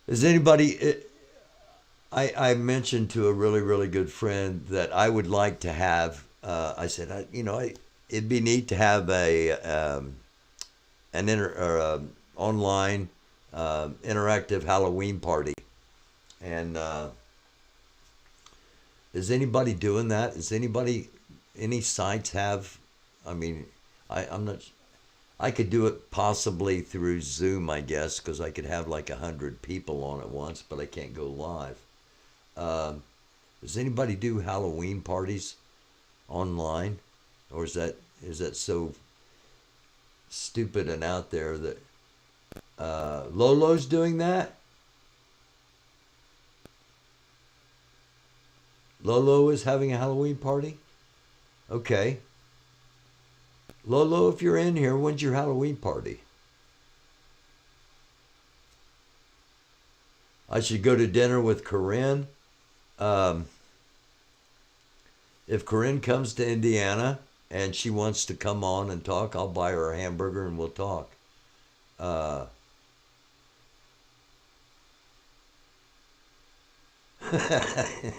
Is anybody? I mentioned to a really, really good friend that I would like to have. I said, it'd be neat to have an online interactive Halloween party. And is anybody doing that? Any sites have? I mean, I'm not. I could do it possibly through Zoom, I guess, because I could have like 100 people on at once, but I can't go live. Does anybody do Halloween parties online, or is that so stupid and out there that Lolo's doing that? Lolo is having a Halloween party? Okay. Lolo, if you're in here, when's your Halloween party? I should go to dinner with Corinne. Um, if Corinne comes to Indiana and she wants to come on and talk, I'll buy her a hamburger and we'll talk. Uh,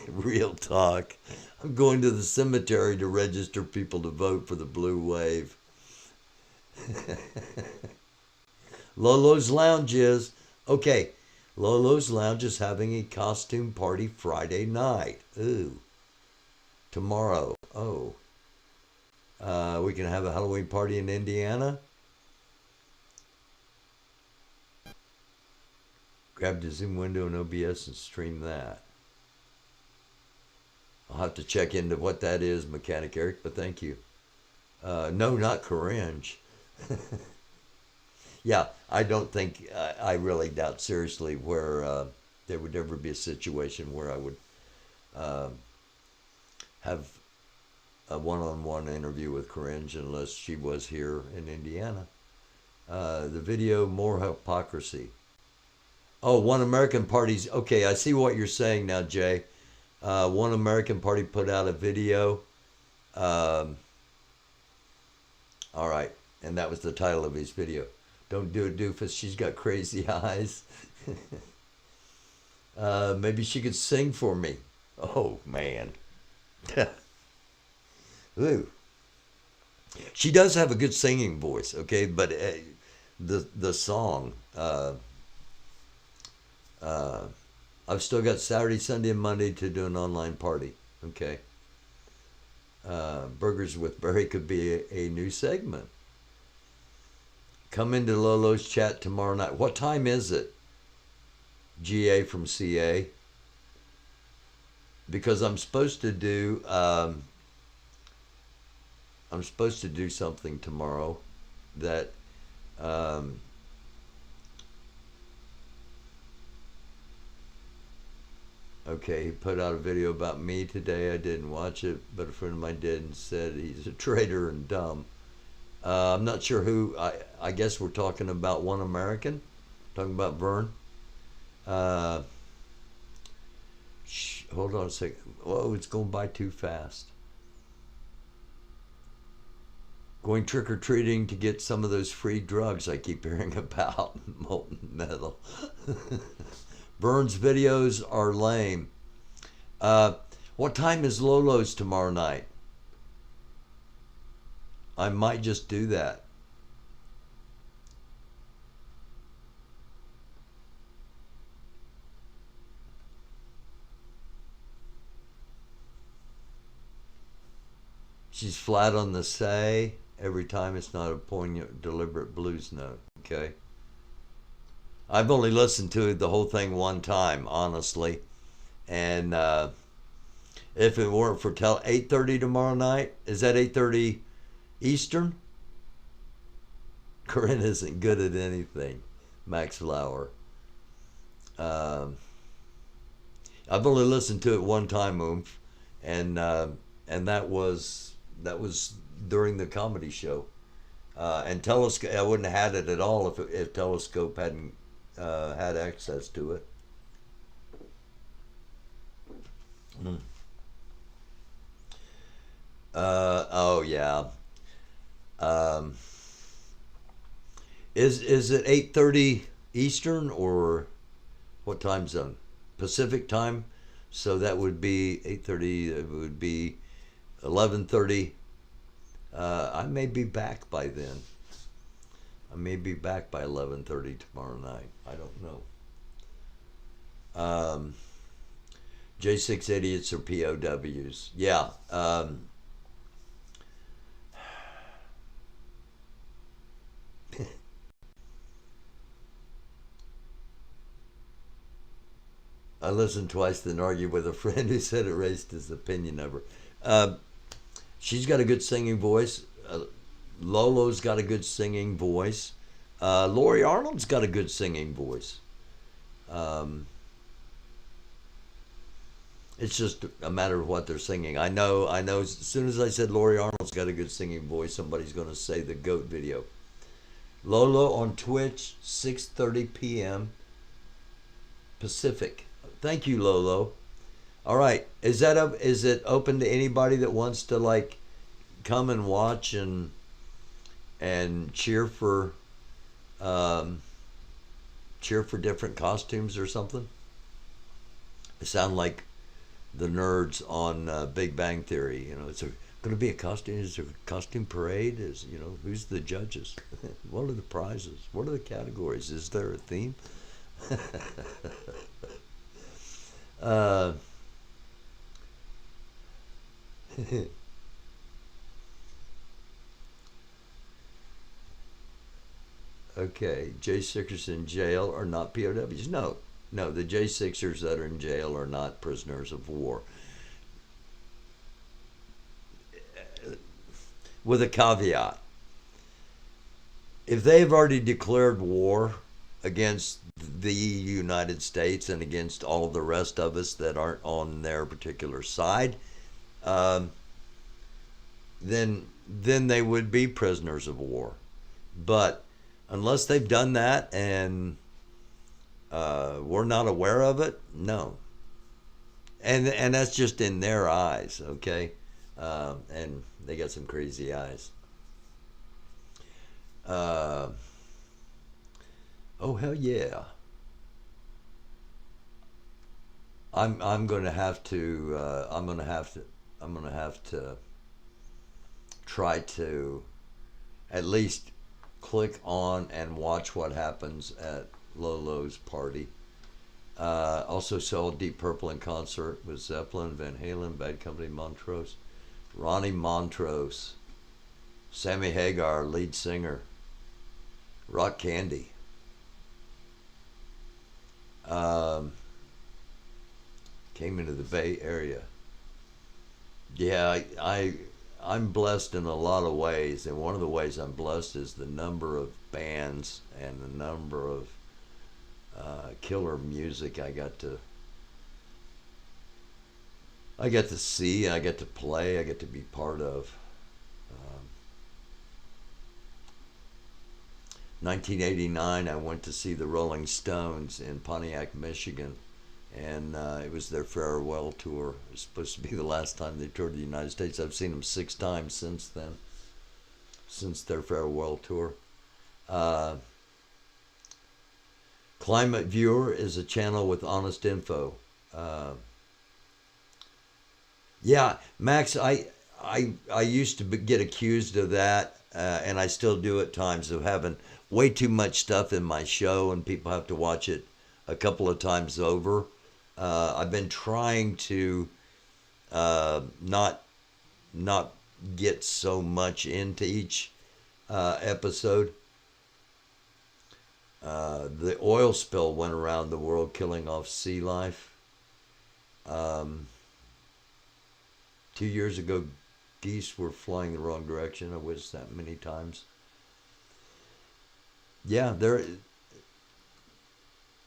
Real talk. I'm going to the cemetery to register people to vote for the blue wave. Lolo's Lounge is. Okay, Lolo's Lounge is having a costume party Friday night. Ooh. Tomorrow. Oh. We can have a Halloween party in Indiana. Grab the Zoom window in OBS and stream that. I'll have to check into what that is, Mechanic Eric, but thank you. No, not Corinne. Yeah, I don't think, I really doubt seriously where there would ever be a situation where I would have a one-on-one interview with Corinne unless she was here in Indiana. The video, more hypocrisy. Oh, One American Party's, okay, I see what you're saying now, Jay. One American Party put out a video. All right, and that was the title of his video. Don't do it, doofus. She's got crazy eyes. Maybe she could sing for me. Oh, man. Ooh. She does have a good singing voice, okay? But the song, I've still got Saturday, Sunday, and Monday to do an online party, okay? Burgers with Barry could be a new segment. Come into Lolo's chat tomorrow night. What time is it? GA from CA. Because I'm supposed to do something tomorrow that okay, he put out a video about me today. I didn't watch it, but a friend of mine did and said he's a traitor and dumb. I'm not sure who. I guess we're talking about One American. Talking about Vern. Hold on a second. Whoa, it's going by too fast. Going trick-or-treating to get some of those free drugs I keep hearing about. Molten metal. Burns videos are lame. What time is Lolo's tomorrow night? I might just do that. She's flat on the say. Every time it's not a poignant, deliberate blues note. Okay. I've only listened to the whole thing one time, honestly. And if it weren't for 8:30 tomorrow night, is that 8:30 Eastern? Corinne isn't good at anything. Max Flower. I've only listened to it one time, Oomph, and that was during the comedy show. And Telescope, I wouldn't have had it at all if Telescope hadn't had access to it. Oh yeah. Is it 8:30 Eastern or what time zone? Pacific time. So that would be 8:30. It would be 11:30. I may be back by then. I may be back by 11:30 tomorrow night. I don't know. J6 idiots are POWs. Yeah. I listened twice, then argued with a friend who said it raised his opinion of her. She's got a good singing voice. Lolo's got a good singing voice. Lori Arnold's got a good singing voice. It's just a matter of what they're singing. I know. As soon as I said Lori Arnold's got a good singing voice, somebody's going to say the GOAT video. Lolo on Twitch, 6:30 p.m. Pacific. Thank you, Lolo. All right, is it open to anybody that wants to like come and watch and cheer for different costumes or something? It sound like the nerds on Big Bang Theory. You know, it's going to be a costume. Is there a costume parade? Who's the judges? What are the prizes? What are the categories? Is there a theme? Okay, J6ers in jail are not POWs. No, the J6ers that are in jail are not prisoners of war. With a caveat. If they've already declared war against the United States and against all the rest of us that aren't on their particular side, then they would be prisoners of war. But unless they've done that and we're not aware of it, no. And that's just in their eyes, okay? And they got some crazy eyes. Oh hell yeah! I'm gonna have to try to at least click on and watch what happens at Lolo's party. Also saw Deep Purple in concert with Zeppelin, Van Halen, Bad Company, Montrose, Ronnie Montrose, Sammy Hagar, lead singer, Rock Candy. Came into the Bay Area. Yeah, I'm blessed in a lot of ways, and one of the ways I'm blessed is the number of bands and the number of killer music I got to see, I get to play, I get to be part of. 1989, I went to see the Rolling Stones in Pontiac, Michigan, and it was their farewell tour. It was supposed to be the last time they toured the United States. I've seen them 6 times since then. since their farewell tour. Uh, Climate Viewer is a channel with honest info. Uh, yeah, Max, I used to get accused of that, and I still do at times, of having way too much stuff in my show, and people have to watch it a couple of times over. I've been trying to not get so much into each episode. The oil spill went around the world, killing off sea life. 2 years ago, geese were flying the wrong direction. I witnessed that many times. Yeah,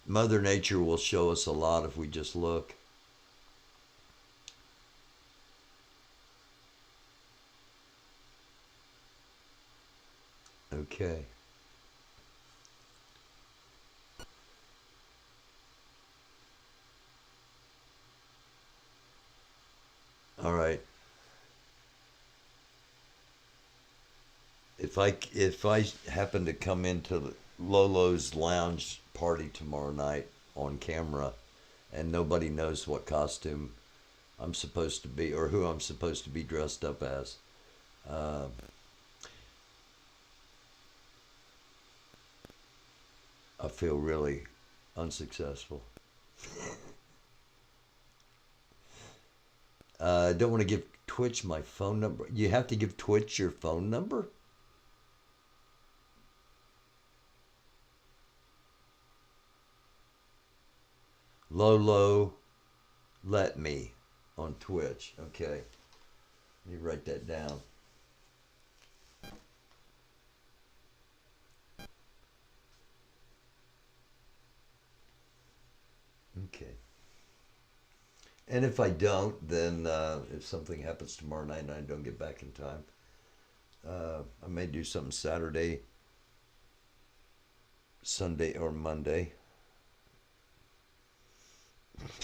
Mother Nature will show us a lot if we just look. Okay. All right. If I happen to come into Lolo's lounge party tomorrow night on camera, and nobody knows what costume I'm supposed to be or who I'm supposed to be dressed up as, I feel really unsuccessful. I don't want to give Twitch my phone number. You have to give Twitch your phone number? Lolo, let me on Twitch. Okay. Let me write that down. Okay. And if I don't, then if something happens tomorrow night and I don't get back in time, I may do something Saturday, Sunday, or Monday.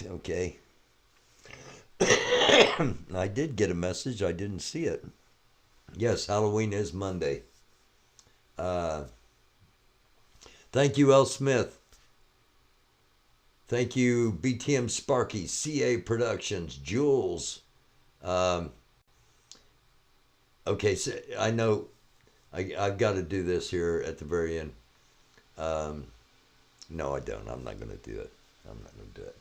Okay. I did get a message. I didn't see it. Yes, Halloween is Monday. Thank you, L. Smith. Thank you, BTM Sparky, CA Productions, Jules. Okay, so I know I've got to do this here at the very end. No, I don't. I'm not going to do it. I'm not going to do it.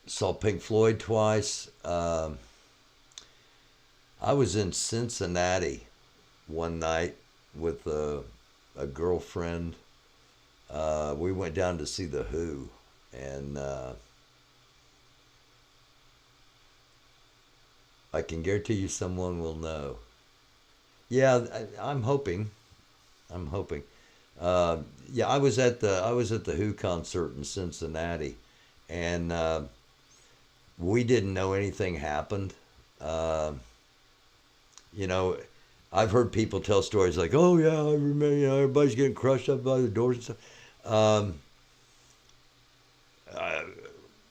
Saw Pink Floyd twice. I was in Cincinnati one night with a girlfriend. We went down to see The Who, and I can guarantee you someone will know. Yeah, I'm hoping. I'm hoping. Yeah, I was at the Who concert in Cincinnati, and we didn't know anything happened. You know, I've heard people tell stories like, "Oh yeah, I remember, you know, everybody's getting crushed up by the doors and stuff."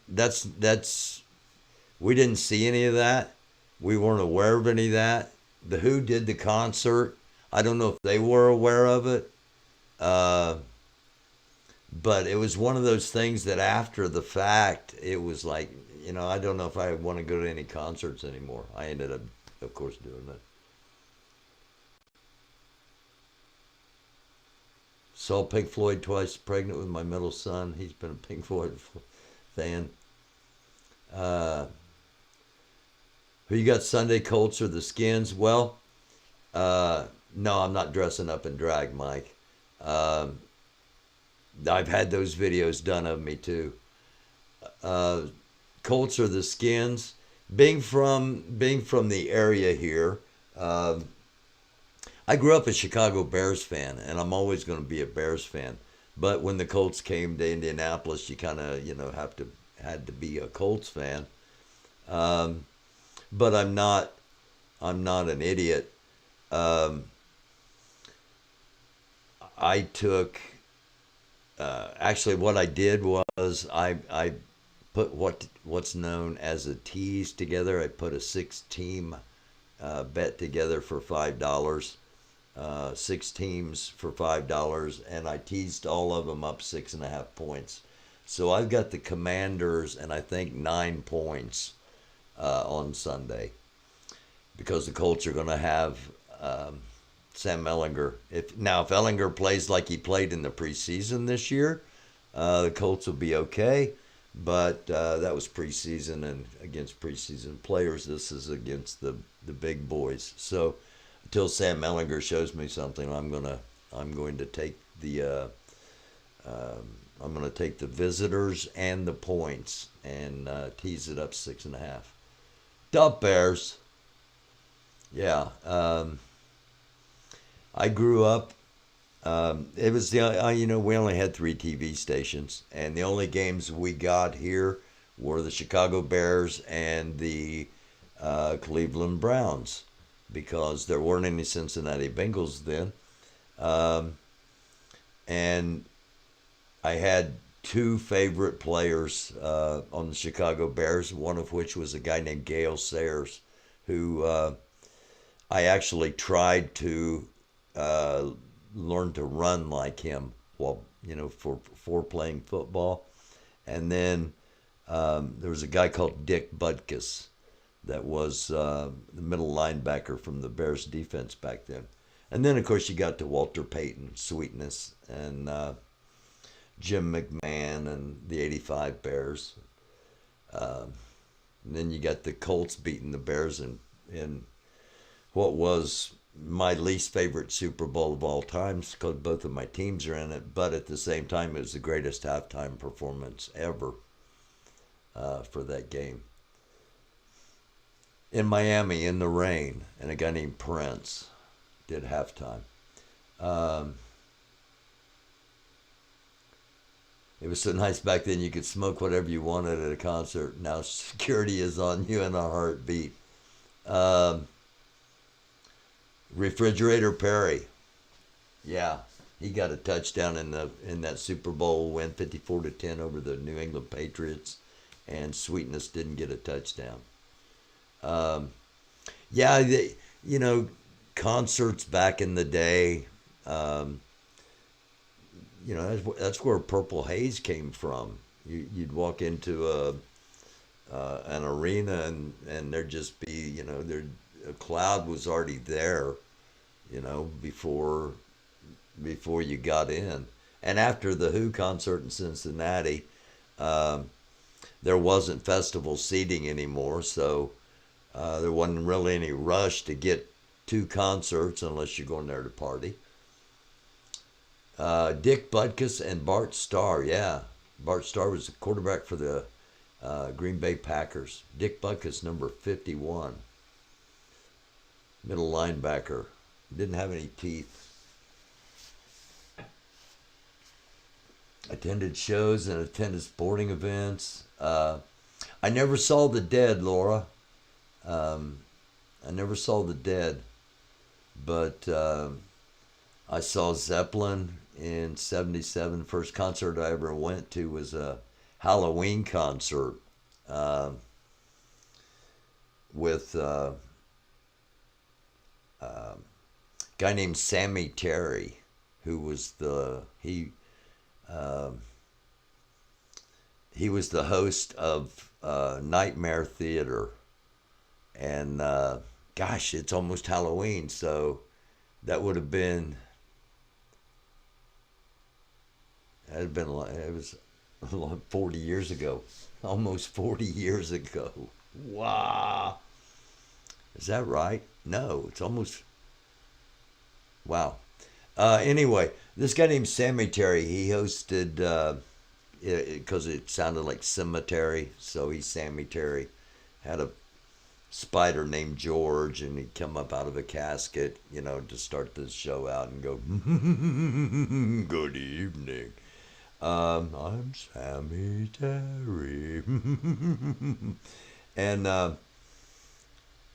That's we didn't see any of that. We weren't aware of any of that. The Who did the concert. I don't know if they were aware of it. But it was one of those things that after the fact, it was like, you know, I don't know if I want to go to any concerts anymore. I ended up, of course, doing that. Saw Pink Floyd twice, pregnant with my middle son. He's been a Pink Floyd fan. Who you got Sunday, Colts or the Skins? Well, no, I'm not dressing up in drag, Mike. I've had those videos done of me too. Colts or the Skins. Being from the area here, I grew up a Chicago Bears fan, and I'm always going to be a Bears fan. But when the Colts came to Indianapolis, you kind of, you know, had to be a Colts fan. But I'm not an idiot. I took actually what I did was I put what's known as a tease together. I put a 6-team bet together for $5. 6 teams for $5, and I teased all of them up 6.5 points. So I've got the Commanders, and I think 9 points on Sunday, because the Colts are going to have Sam Ehlinger. If Ehlinger plays like he played in the preseason this year, the Colts will be okay. But that was preseason, and against preseason players. This is against the big boys. So until Sam Ehlinger shows me something, I'm going to take the visitors and the points, and tease it up 6.5. Dub Bears. Yeah. I grew up. It was we only had 3 TV stations, and the only games we got here were the Chicago Bears and the Cleveland Browns, because there weren't any Cincinnati Bengals then. And I had 2 favorite players on the Chicago Bears, one of which was a guy named Gale Sayers, who I actually tried to learn to run like him while for playing football. And then there was a guy called Dick Butkus that was the middle linebacker from the Bears defense back then. And then of course you got to Walter Payton, Sweetness, and Jim McMahon and the '85 Bears. And then you got the Colts beating the Bears in what was my least favorite Super Bowl of all time, because both of my teams are in it, but at the same time it was the greatest halftime performance ever for that game. In Miami, in the rain, and a guy named Prince did halftime. It was so nice back then, you could smoke whatever you wanted at a concert. Now security is on you in a heartbeat. Refrigerator Perry. Yeah, he got a touchdown in that Super Bowl win, 54-10 over the New England Patriots, and Sweetness didn't get a touchdown. Concerts back in the day, that's where Purple Haze came from. You'd walk into an arena, and there'd just be, a cloud was already there, before you got in. And after the Who concert in Cincinnati, there wasn't festival seating anymore, so there wasn't really any rush to get 2 concerts unless you're going there to party. Dick Butkus and Bart Starr, yeah. Bart Starr was the quarterback for the Green Bay Packers. Dick Butkus, number 51. Middle linebacker. Didn't have any teeth. Attended shows and attended sporting events. I never saw the Dead, Laura. I never saw the Dead. But I saw Zeppelin in '77. First concert I ever went to was a Halloween concert with a guy named Sammy Terry, who was he was the host of Nightmare Theater. And gosh, it's almost Halloween, so that would have been, it was 40 years ago, almost 40 years ago. Wow. Is that right? No, it's almost, wow. Anyway, this guy named Sammy Terry, he hosted, because it sounded like cemetery, so he's Sammy Terry, had a spider named George, and he'd come up out of a casket, to start the show out and go, good evening. I'm Sammy Terry.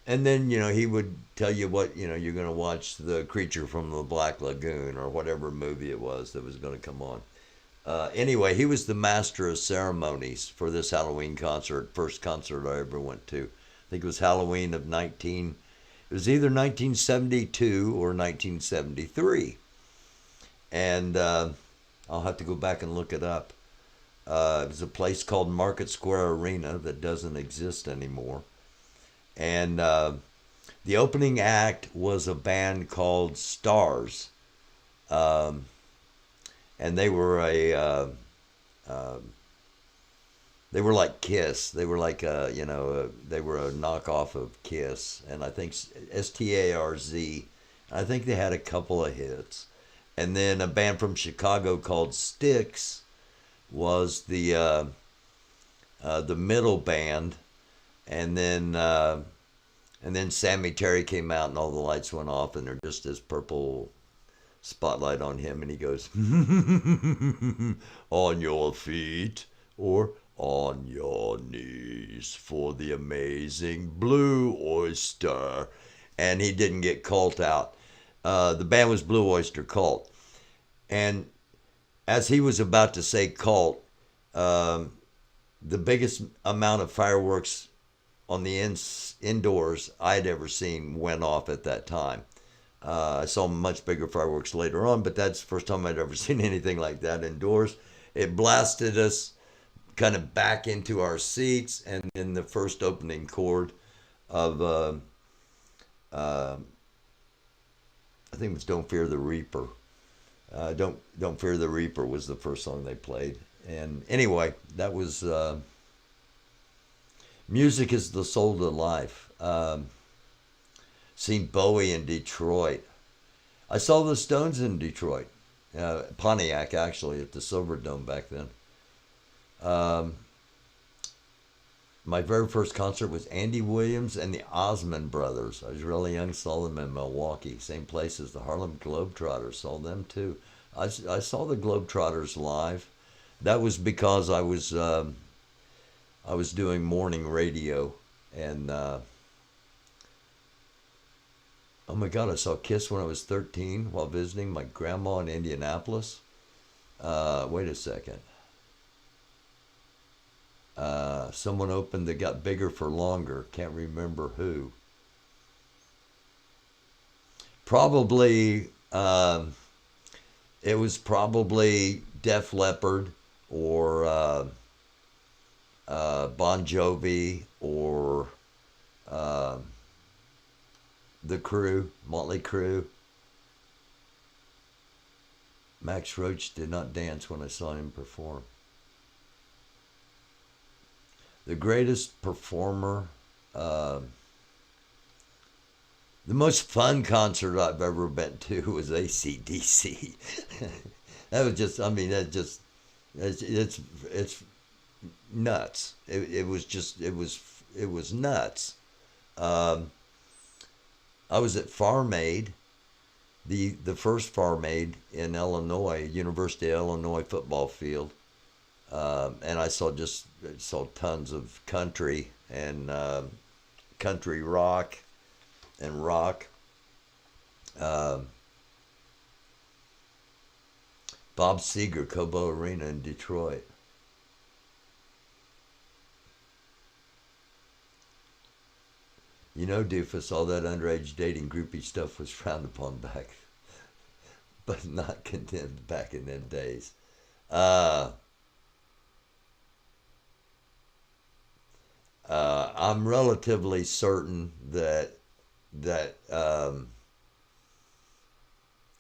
And then, he would tell you what, you're going to watch The Creature from the Black Lagoon, or whatever movie it was that was going to come on. Anyway, he was the master of ceremonies for this Halloween concert, first concert I ever went to. I think it was Halloween of It was either 1972 or 1973. And I'll have to go back and look it up. It was a place called Market Square Arena that doesn't exist anymore. And the opening act was a band called Stars. Um, and they were they were like Kiss. They were like they were a knockoff of Kiss, and I think Starz. I think they had a couple of hits, and then a band from Chicago called Styx was the middle band, and then Sammy Terry came out, and all the lights went off, and there's just this purple spotlight on him, and he goes, "On your feet," or "On your knees for the amazing Blue Oyster." And he didn't get Cult out. The band was Blue Oyster Cult. And as he was about to say Cult, the biggest amount of fireworks on the indoors I'd ever seen went off at that time. I saw much bigger fireworks later on, but that's the first time I'd ever seen anything like that indoors. It blasted us kind of back into our seats, and then the first opening chord of I think it was "Don't Fear the Reaper." Don't Fear the Reaper was the first song they played. And anyway, that was music is the soul to life. Seen Bowie in Detroit. I saw the Stones in Detroit, Pontiac actually, at the Silverdome back then. My very first concert was Andy Williams and the Osmond Brothers. I was really young, saw them in Milwaukee, same place as the Harlem Globetrotters. Saw them too. I saw the Globetrotters live. That was because I was doing morning radio, and oh my God, I saw Kiss when I was 13 while visiting my grandma in Indianapolis. Wait a second. Someone opened that got bigger for longer. Can't remember who. Probably, it was probably Def Leppard or Bon Jovi or The Crew, Motley Crue. Max Roach did not dance when I saw him perform. The greatest performer, the most fun concert I've ever been to was AC/DC. That was just, I mean, it's nuts. It was nuts. I was at Farm Aid, the first Farm Aid in Illinois, University of Illinois football field. And I saw tons of country and country rock and rock. Bob Seger, Cobo Arena in Detroit. You know, Doofus, all that underage dating groupie stuff was frowned upon back, but not condemned back in them days. I'm relatively certain that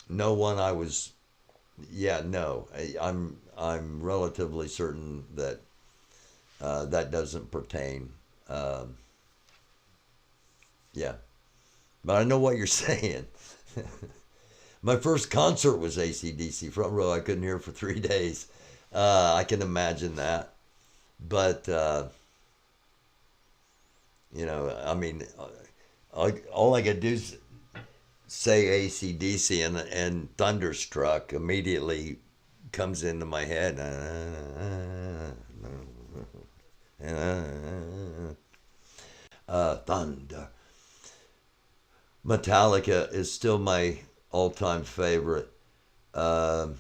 no one I was, yeah, no, I'm relatively certain that that doesn't pertain. Yeah, but I know what you're saying. My first concert was AC/DC front row. I couldn't hear for 3 days. I can imagine that, but. I mean, all I could do is say AC/DC, and Thunderstruck immediately comes into my head. Thunder. Metallica is still my all-time favorite. Kenny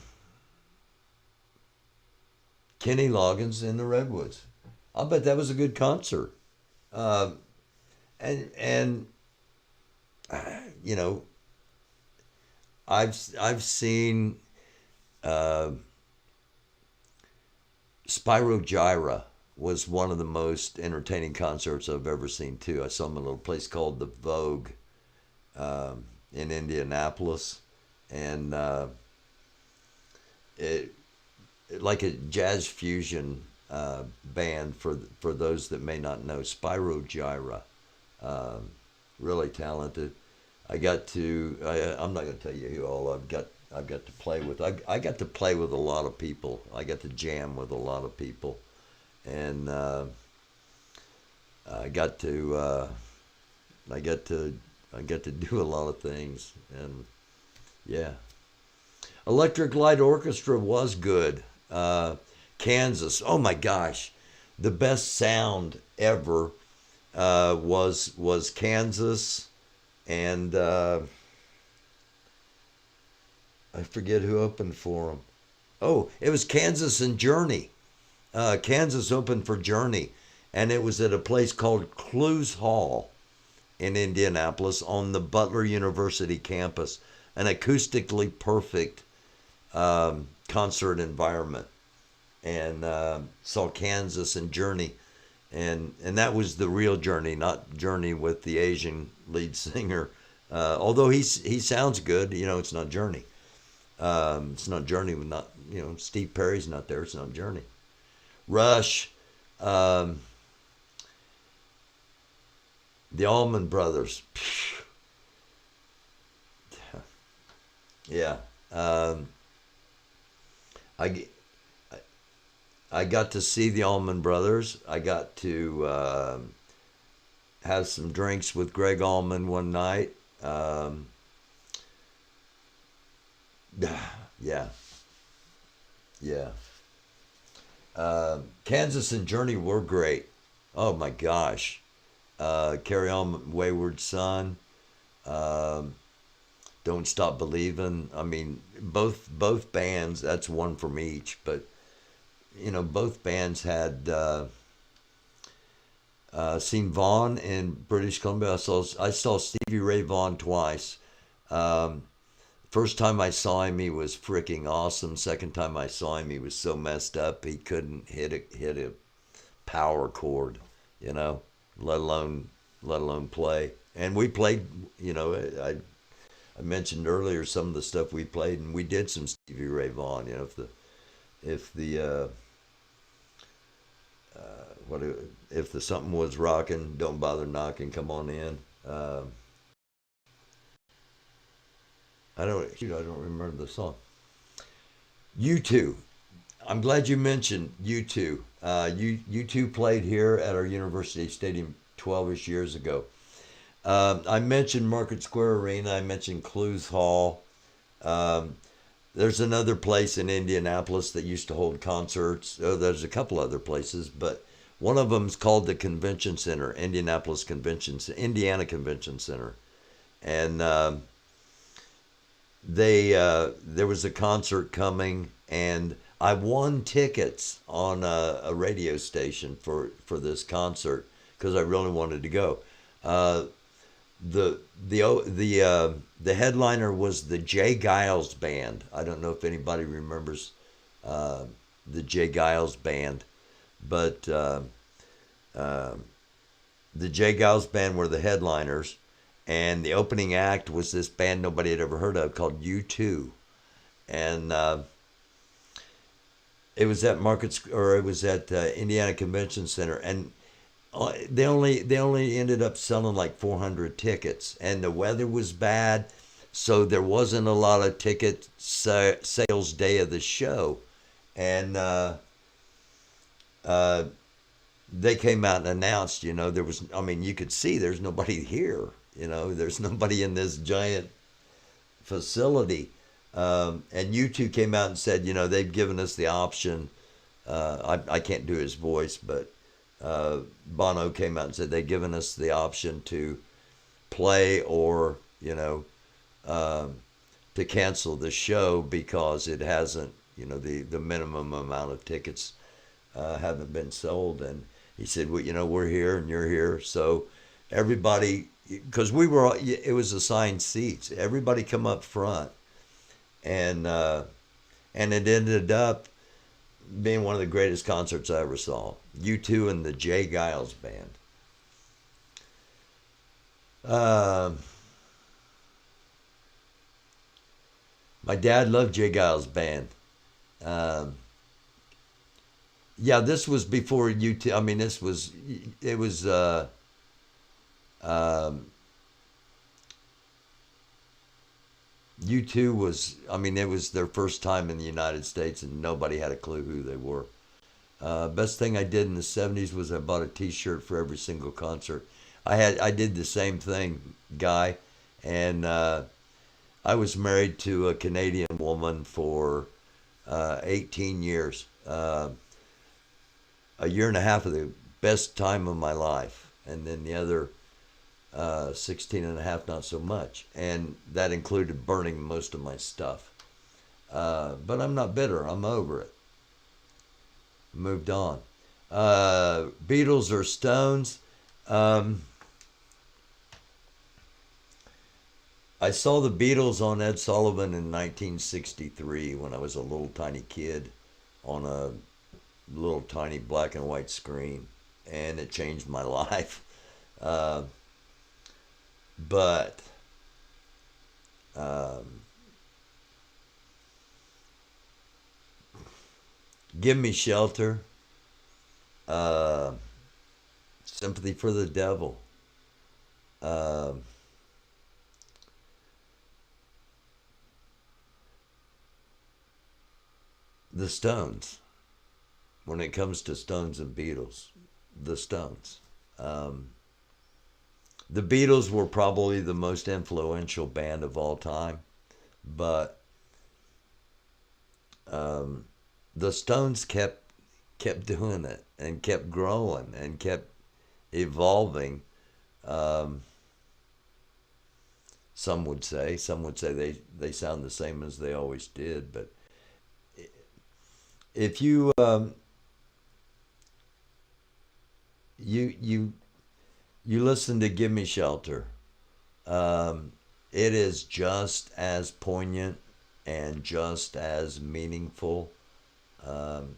Loggins in the Redwoods. I'll bet that was a good concert. And you know, I've seen Gyra was one of the most entertaining concerts I've ever seen too. I saw him in a little place called the Vogue in Indianapolis, and it like a jazz fusion band for those that may not know. Gyra, really talented. I'm not going to tell you who all I've got to play with. I got to play with a lot of people. I got to jam with a lot of people, and I got to do a lot of things, and yeah. Electric Light Orchestra was good. Kansas, oh my gosh, the best sound ever was Kansas, and I forget who opened for them. Oh, it was Kansas and Journey. Kansas opened for Journey, and it was at a place called Clues Hall in Indianapolis on the Butler University campus. An acoustically perfect concert environment, and saw Kansas and Journey, and that was the real Journey, not Journey with the Asian lead singer. Although he sounds good, it's not Journey. It's not Journey with not Steve Perry's not there. It's not Journey. Rush, the Allman Brothers. Yeah. I got to see the Allman Brothers. I got to have some drinks with Greg Allman one night. Yeah. Kansas and Journey were great. Oh my gosh. Carry On, Wayward Son. Don't Stop Believin'. I mean, both bands. That's one from each, but both bands had seen Vaughan in British Columbia. I saw Stevie Ray Vaughan twice. First time I saw him, he was freaking awesome. Second time I saw him, he was so messed up he couldn't hit a power chord, let alone play. And we played, I mentioned earlier some of the stuff we played, and we did some Stevie Ray Vaughan. If the something was rocking, don't bother knocking, come on in. I don't remember the song. U2. I'm glad you mentioned U2. U2 played here at our University Stadium 12-ish years ago. I mentioned Market Square Arena. I mentioned Clues Hall. There's another place in Indianapolis that used to hold concerts. Oh, there's a couple other places, but one of them is called the Convention Center, Indiana Convention Center, and there was a concert coming, and I won tickets on a radio station for this concert because I really wanted to go. The headliner was the Jay Giles Band. I don't know if anybody remembers the Jay Giles Band, but the Jay Giles Band were the headliners, and the opening act was this band nobody had ever heard of called U2, and it was at Indiana Convention Center, and they only ended up selling like 400 tickets, and the weather was bad, so there wasn't a lot of ticket sales day of the show, and they came out and announced, there was, you could see there's nobody here, there's nobody in this giant facility, and U2 came out and said, they've given us the option. I can't do his voice, but Bono came out and said they've given us the option to play or to cancel the show because it hasn't, the minimum amount of tickets haven't been sold. And he said, well, we're here and you're here, so everybody because it was assigned seats. Everybody come up front, and it ended up being one of the greatest concerts I ever saw. U2 and the Jay Giles Band. My dad loved Jay Giles Band. Yeah, this was before U2. I mean, it was U2 was, I mean, it was their first time in the United States, and nobody had a clue who they were. Best thing I did in the '70s was I bought a T-shirt for every single concert. I did the same thing, Guy, and I was married to a Canadian woman for 18 years. A year and a half of the best time of my life, and then the other 16 and a half, not so much. And that included burning most of my stuff. But I'm not bitter. I'm over it. Moved on. Beatles or Stones? I saw the Beatles on Ed Sullivan in 1963 when I was a little tiny kid on a little tiny black and white screen, and it changed my life. But Give Me Shelter, Sympathy for the Devil, the Stones. When it comes to Stones and Beatles, the Stones. The Beatles were probably the most influential band of all time, but the Stones kept doing it and kept growing and kept evolving. Some would say they sound the same as they always did, but if you you listen to Give Me Shelter, it is just as poignant and just as meaningful, and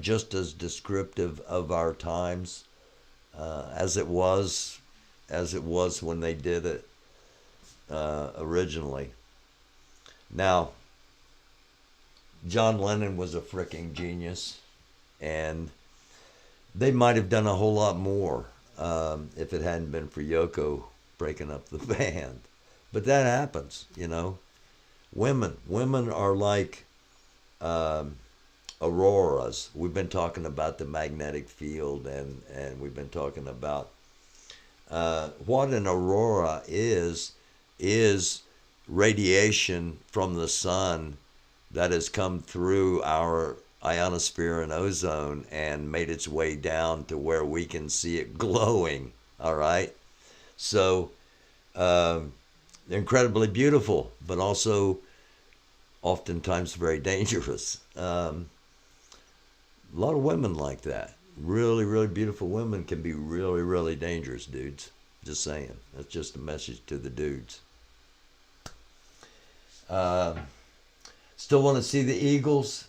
just as descriptive of our times as it was when they did it originally. Now, John Lennon was a freaking genius, and they might have done a whole lot more if it hadn't been for Yoko breaking up the band. But that happens, you know. Women are like auroras. We've been talking about the magnetic field, and we've been talking about what an aurora is radiation from the sun that has come through our ionosphere and ozone and made its way down to where we can see it glowing. All right, so incredibly beautiful, but also oftentimes very dangerous. A lot of women like that. Really, really beautiful women can be really, really dangerous, dudes. Just saying. That's just a message to the dudes. Still want to see the Eagles?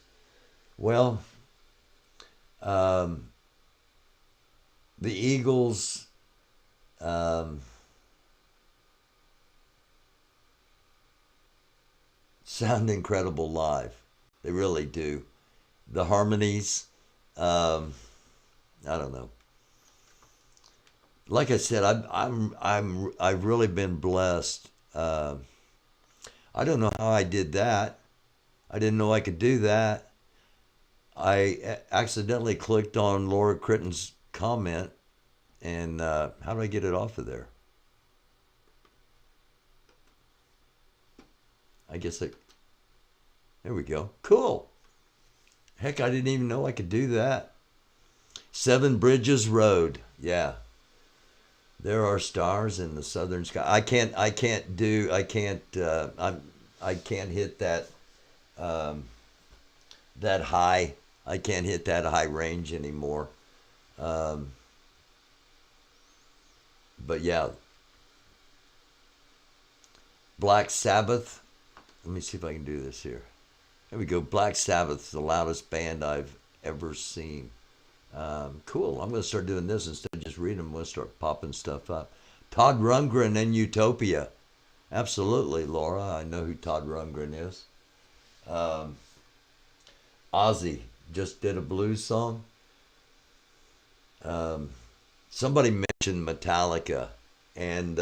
Well, the Eagles sound incredible live. They really do. The harmonies, I don't know. Like I said, I've really been blessed. I don't know how I did that. I didn't know I could do that. I accidentally clicked on Laura Critten's comment, and how do I get it off of there? I guess there we go. Cool. Heck, I didn't even know I could do that. Seven Bridges Road. Yeah. There are stars in the southern sky. I can't hit that that high. I can't hit that high range anymore. But yeah, Black Sabbath. Let me see if I can do this here. There we go. Black Sabbath's the loudest band I've ever seen. Cool. I'm going to start doing this instead of just reading them. I'm going to start popping stuff up. Todd Rundgren and Utopia. Absolutely, Laura. I know who Todd Rundgren is. Ozzy just did a blues song. Somebody mentioned Metallica and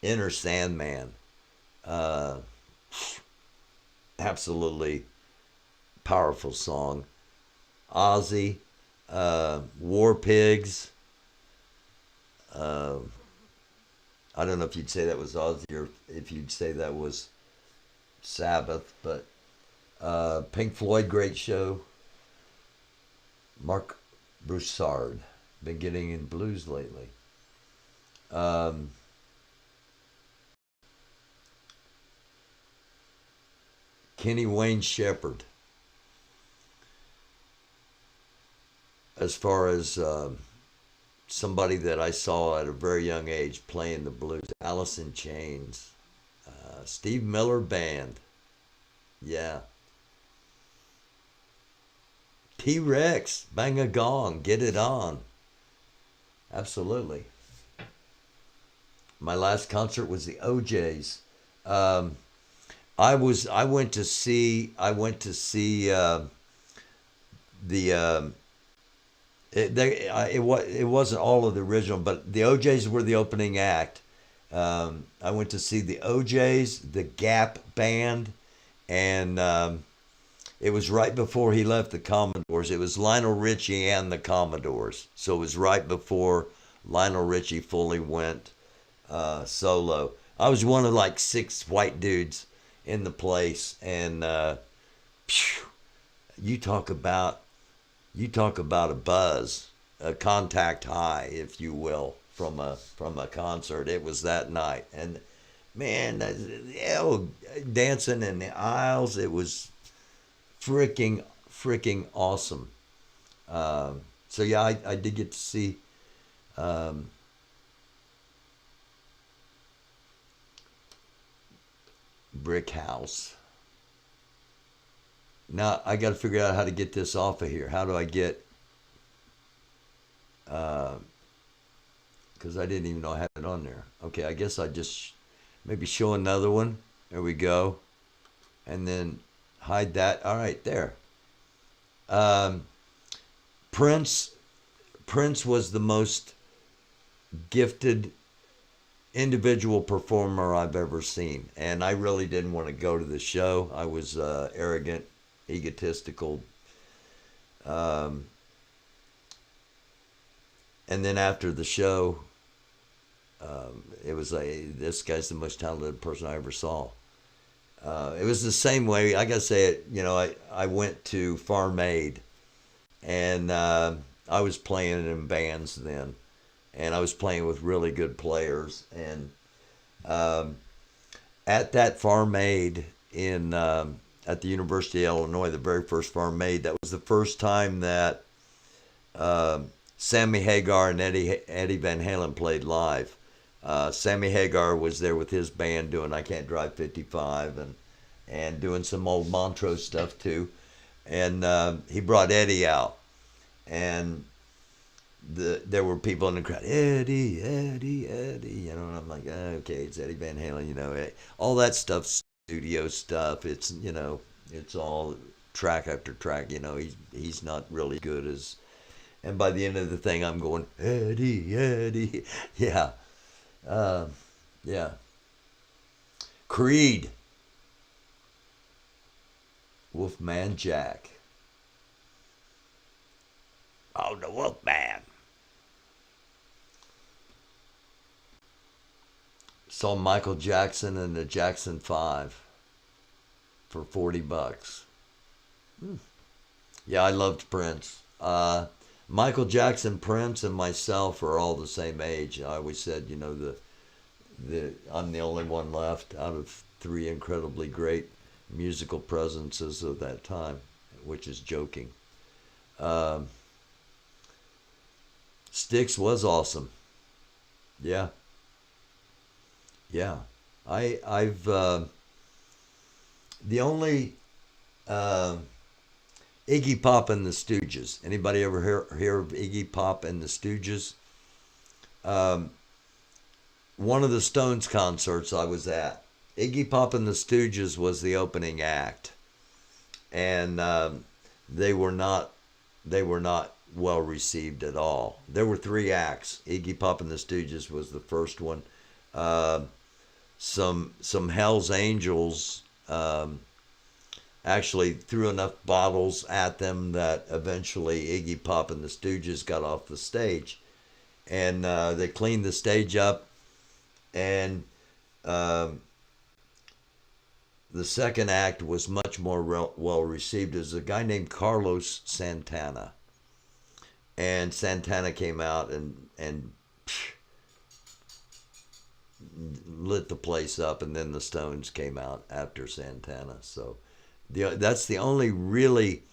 Inner Sandman. Absolutely powerful song. Ozzy, War Pigs. I don't know if you'd say that was Ozzy or if you'd say that was Sabbath, but Pink Floyd, great show. Mark Broussard, been getting in blues lately. Kenny Wayne Shepherd. As far as somebody that I saw at a very young age playing the blues, Alice in Chains, Steve Miller Band, yeah. T-Rex, bang a gong, get it on. Absolutely. My last concert was the OJs. I went to see the it wasn't all of the original, but the OJs were the opening act. I went to see the OJs, the Gap Band, and it was right before he left the Commodores. It was Lionel Richie and the Commodores, so it was right before Lionel Richie fully went solo. I was one of like 6 white dudes in the place, and you talk about a buzz, a contact high, if you will, from a concert. It was that night, and man, dancing in the aisles, it was freaking awesome. So yeah, I did get to see Brick House. Now I got to figure out how to get this off of here. How do I get? Because I didn't even know I had it on there. Okay, I guess I just maybe show another one. There we go, and then hide that. All right, there. Prince was the most gifted individual performer I've ever seen, and I really didn't want to go to the show. I was arrogant, egotistical, and then after the show, it was like, this guy's the most talented person I ever saw. It was the same way. I gotta say it. I went to Farm Aid, and I was playing in bands then, and I was playing with really good players. And at that Farm Aid at the University of Illinois, the very first Farm Aid, that was the first time that Sammy Hagar and Eddie Van Halen played live. Sammy Hagar was there with his band doing I Can't Drive 55 and doing some old Montrose stuff too. And he brought Eddie out. And there were people in the crowd, Eddie, and I'm like, okay, it's Eddie Van Halen, all that stuff, studio stuff. It's, it's all track after track, he's not really good as, and by the end of the thing, I'm going, Eddie, yeah. Yeah. Creed. Wolfman Jack. Oh, the Wolfman. Saw Michael Jackson and the Jackson 5 for $40. Yeah, I loved Prince. Michael Jackson, Prince, and myself are all the same age. I always said, I'm the only one left out of 3 incredibly great musical presences of that time, which is joking. Styx was awesome. Yeah, yeah. I've the only uh, Iggy Pop and the Stooges. Anybody ever hear of Iggy Pop and the Stooges? Um, one of the Stones concerts I was at, Iggy Pop and the Stooges was the opening act, and they were not they were not well received at all. There were three acts. Iggy Pop and the Stooges was the first one. Uh, some Hell's Angels actually threw enough bottles at them that eventually Iggy Pop and the Stooges got off the stage, and they cleaned the stage up. And um the second act was much more well received. There's a guy named Carlos Santana, and Santana came out and lit the place up, and then the Stones came out after Santana. So that's the only really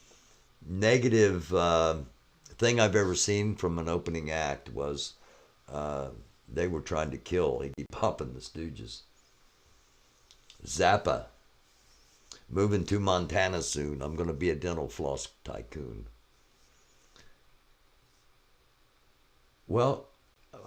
negative thing I've ever seen from an opening act was uh, they were trying to kill Iggy Pop and the Stooges. Zappa, moving to Montana soon. I'm going to be a dental floss tycoon. Well,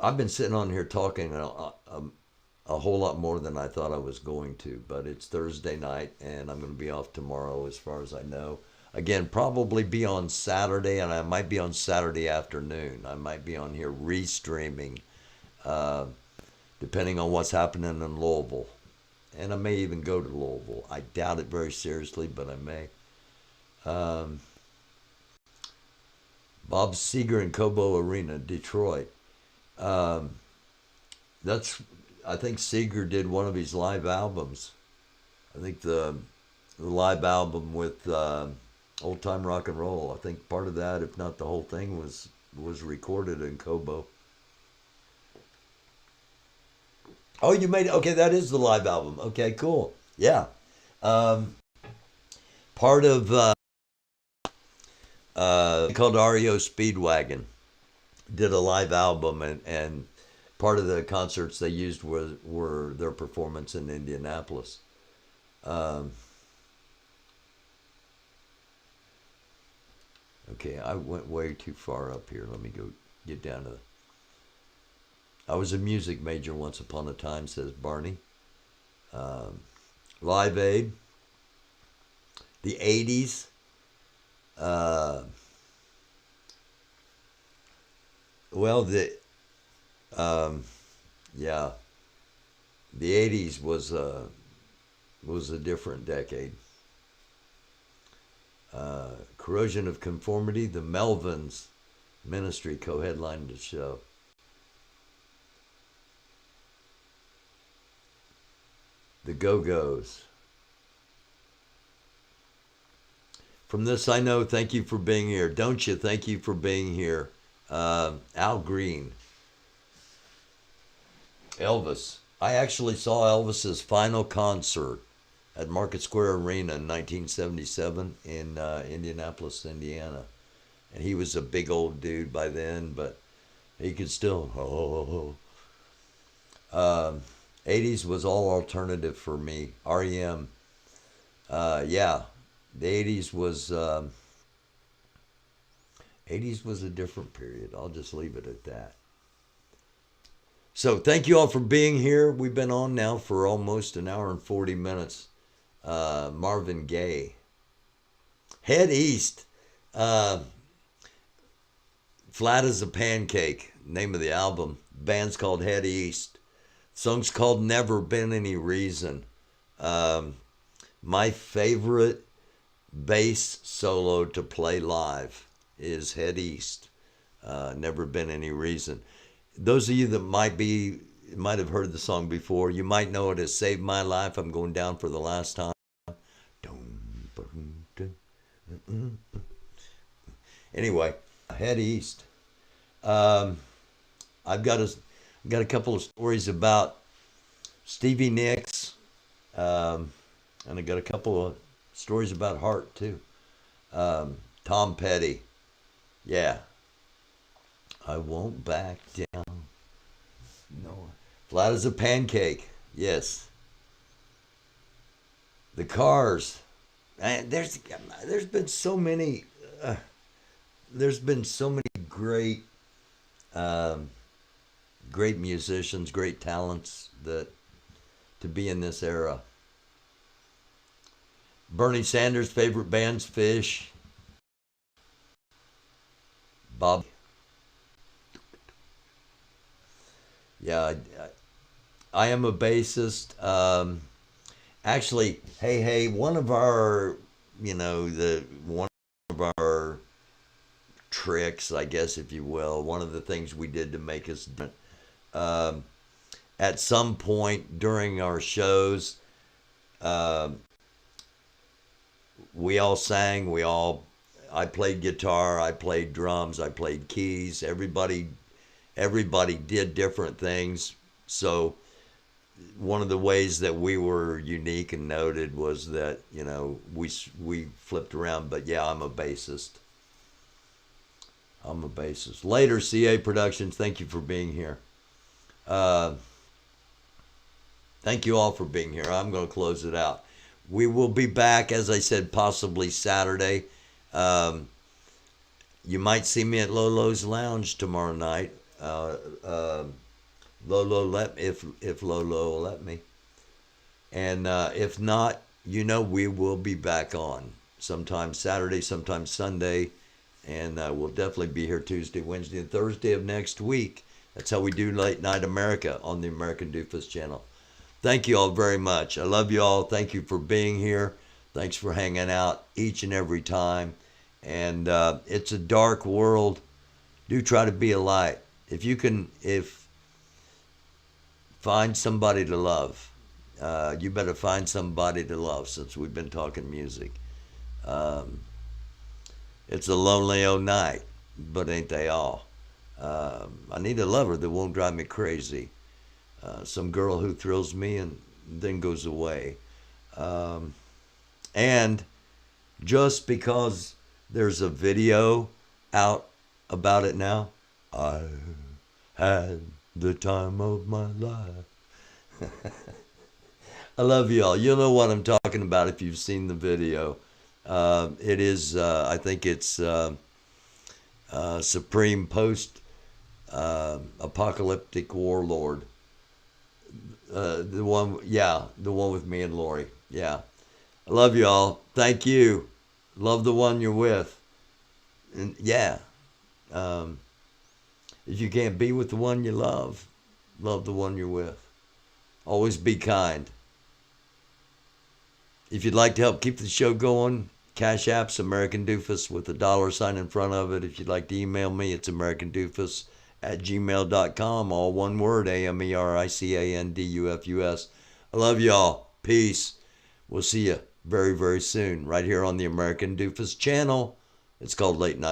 I've been sitting on here talking a whole lot more than I thought I was going to, but it's Thursday night and I'm going to be off tomorrow as far as I know. Again, probably be on Saturday, and I might be on Saturday afternoon. I might be on here restreaming, uh, depending on what's happening in Louisville. And I may even go to Louisville. I doubt it very seriously, but I may. Um, Bob Seger and Cobo Arena, Detroit. Um, that's I think Seeger did one of his live albums. I think the live album with old time rock and roll. I think part of that, if not the whole thing, was recorded in Cobo. Oh, you made it. Okay, that is the live album. Okay, cool. Yeah. Um, part of called REO Speedwagon did a live album, and part of the concerts they used were their performance in Indianapolis. Um, okay, I went way too far up here. Let me go get down to. I was a music major once upon a time, says Barney. Um, Live Aid, the '80s. Uh, well, um, yeah, the '80s was a different decade. Corrosion of Conformity, the Melvins Ministry co-headlined the show. The Go-Go's. From this I know, thank you for being here. Don't you? Thank you for being here. Al Green. Elvis. I actually saw Elvis's final concert at Market Square Arena in 1977 in Indianapolis, Indiana. And he was a big old dude by then, but he could still, oh. 80s was all alternative for me. REM. Yeah, the 80s was a different period. I'll just leave it at that. So thank you all for being here. We've been on now for almost an hour and 40 minutes. Marvin Gaye. Head East. Flat as a Pancake. Name of the album. Band's called Head East. Song's called Never Been Any Reason. My favorite bass solo to play live is Head East. Never Been Any Reason. Those of you that might have heard the song before, you might know it as Save My Life. I'm going down for the last time. Anyway, Head East. I've got a couple of stories about Stevie Nicks, and I got a couple of stories about Hart too. Tom Petty, yeah. I won't back down. No. Flat as a pancake. Yes. The Cars. And there's been so many. There's been so many great, um, great musicians, great talents that to be in this era. Bernie Sanders' favorite band's Fish. Bob. Yeah, I am a bassist. Actually, hey, one of our, one of our tricks, I guess, if you will, one of the things we did to make us different. Um, at some point during our shows, uh, we all sang. I played guitar. I played drums. I played keys. Everybody did different things. So one of the ways that we were unique and noted was that we flipped around. But yeah, I'm a bassist. Later, CA Productions. Thank you for being here. Thank you all for being here. I'm going to close it out. We will be back, as I said, possibly Saturday. You might see me at Lolo's Lounge tomorrow night. Lolo if Lolo will let me, and if not, we will be back on sometime Saturday, sometime Sunday, and we'll definitely be here Tuesday, Wednesday, and Thursday of next week. That's how we do Late Night America on the American Doofus channel. Thank you all very much. I love you all. Thank you for being here. Thanks for hanging out each and every time. And it's a dark world. Do try to be a light. If find somebody to love. You better find somebody to love, since we've been talking music. It's a lonely old night, but ain't they all? I need a lover that won't drive me crazy. Some girl who thrills me and then goes away. And just because there's a video out about it now, I had the time of my life. I love y'all. You'll know what I'm talking about if you've seen the video. It is, I think it's Supreme Post Apocalyptic Warlord. The one with me and Lori. Yeah. I love y'all. Thank you. Love the one you're with. And yeah. If you can't be with the one you love the one you're with. Always be kind. If you'd like to help keep the show going, Cashapp's American Doofus with a $ in front of it. If you'd like to email me, it's americandufus@gmail.com. All one word, AMERICANDUFUS. I love y'all. Peace. We'll see you very, very soon right here on the American Doofus channel. It's called Late Night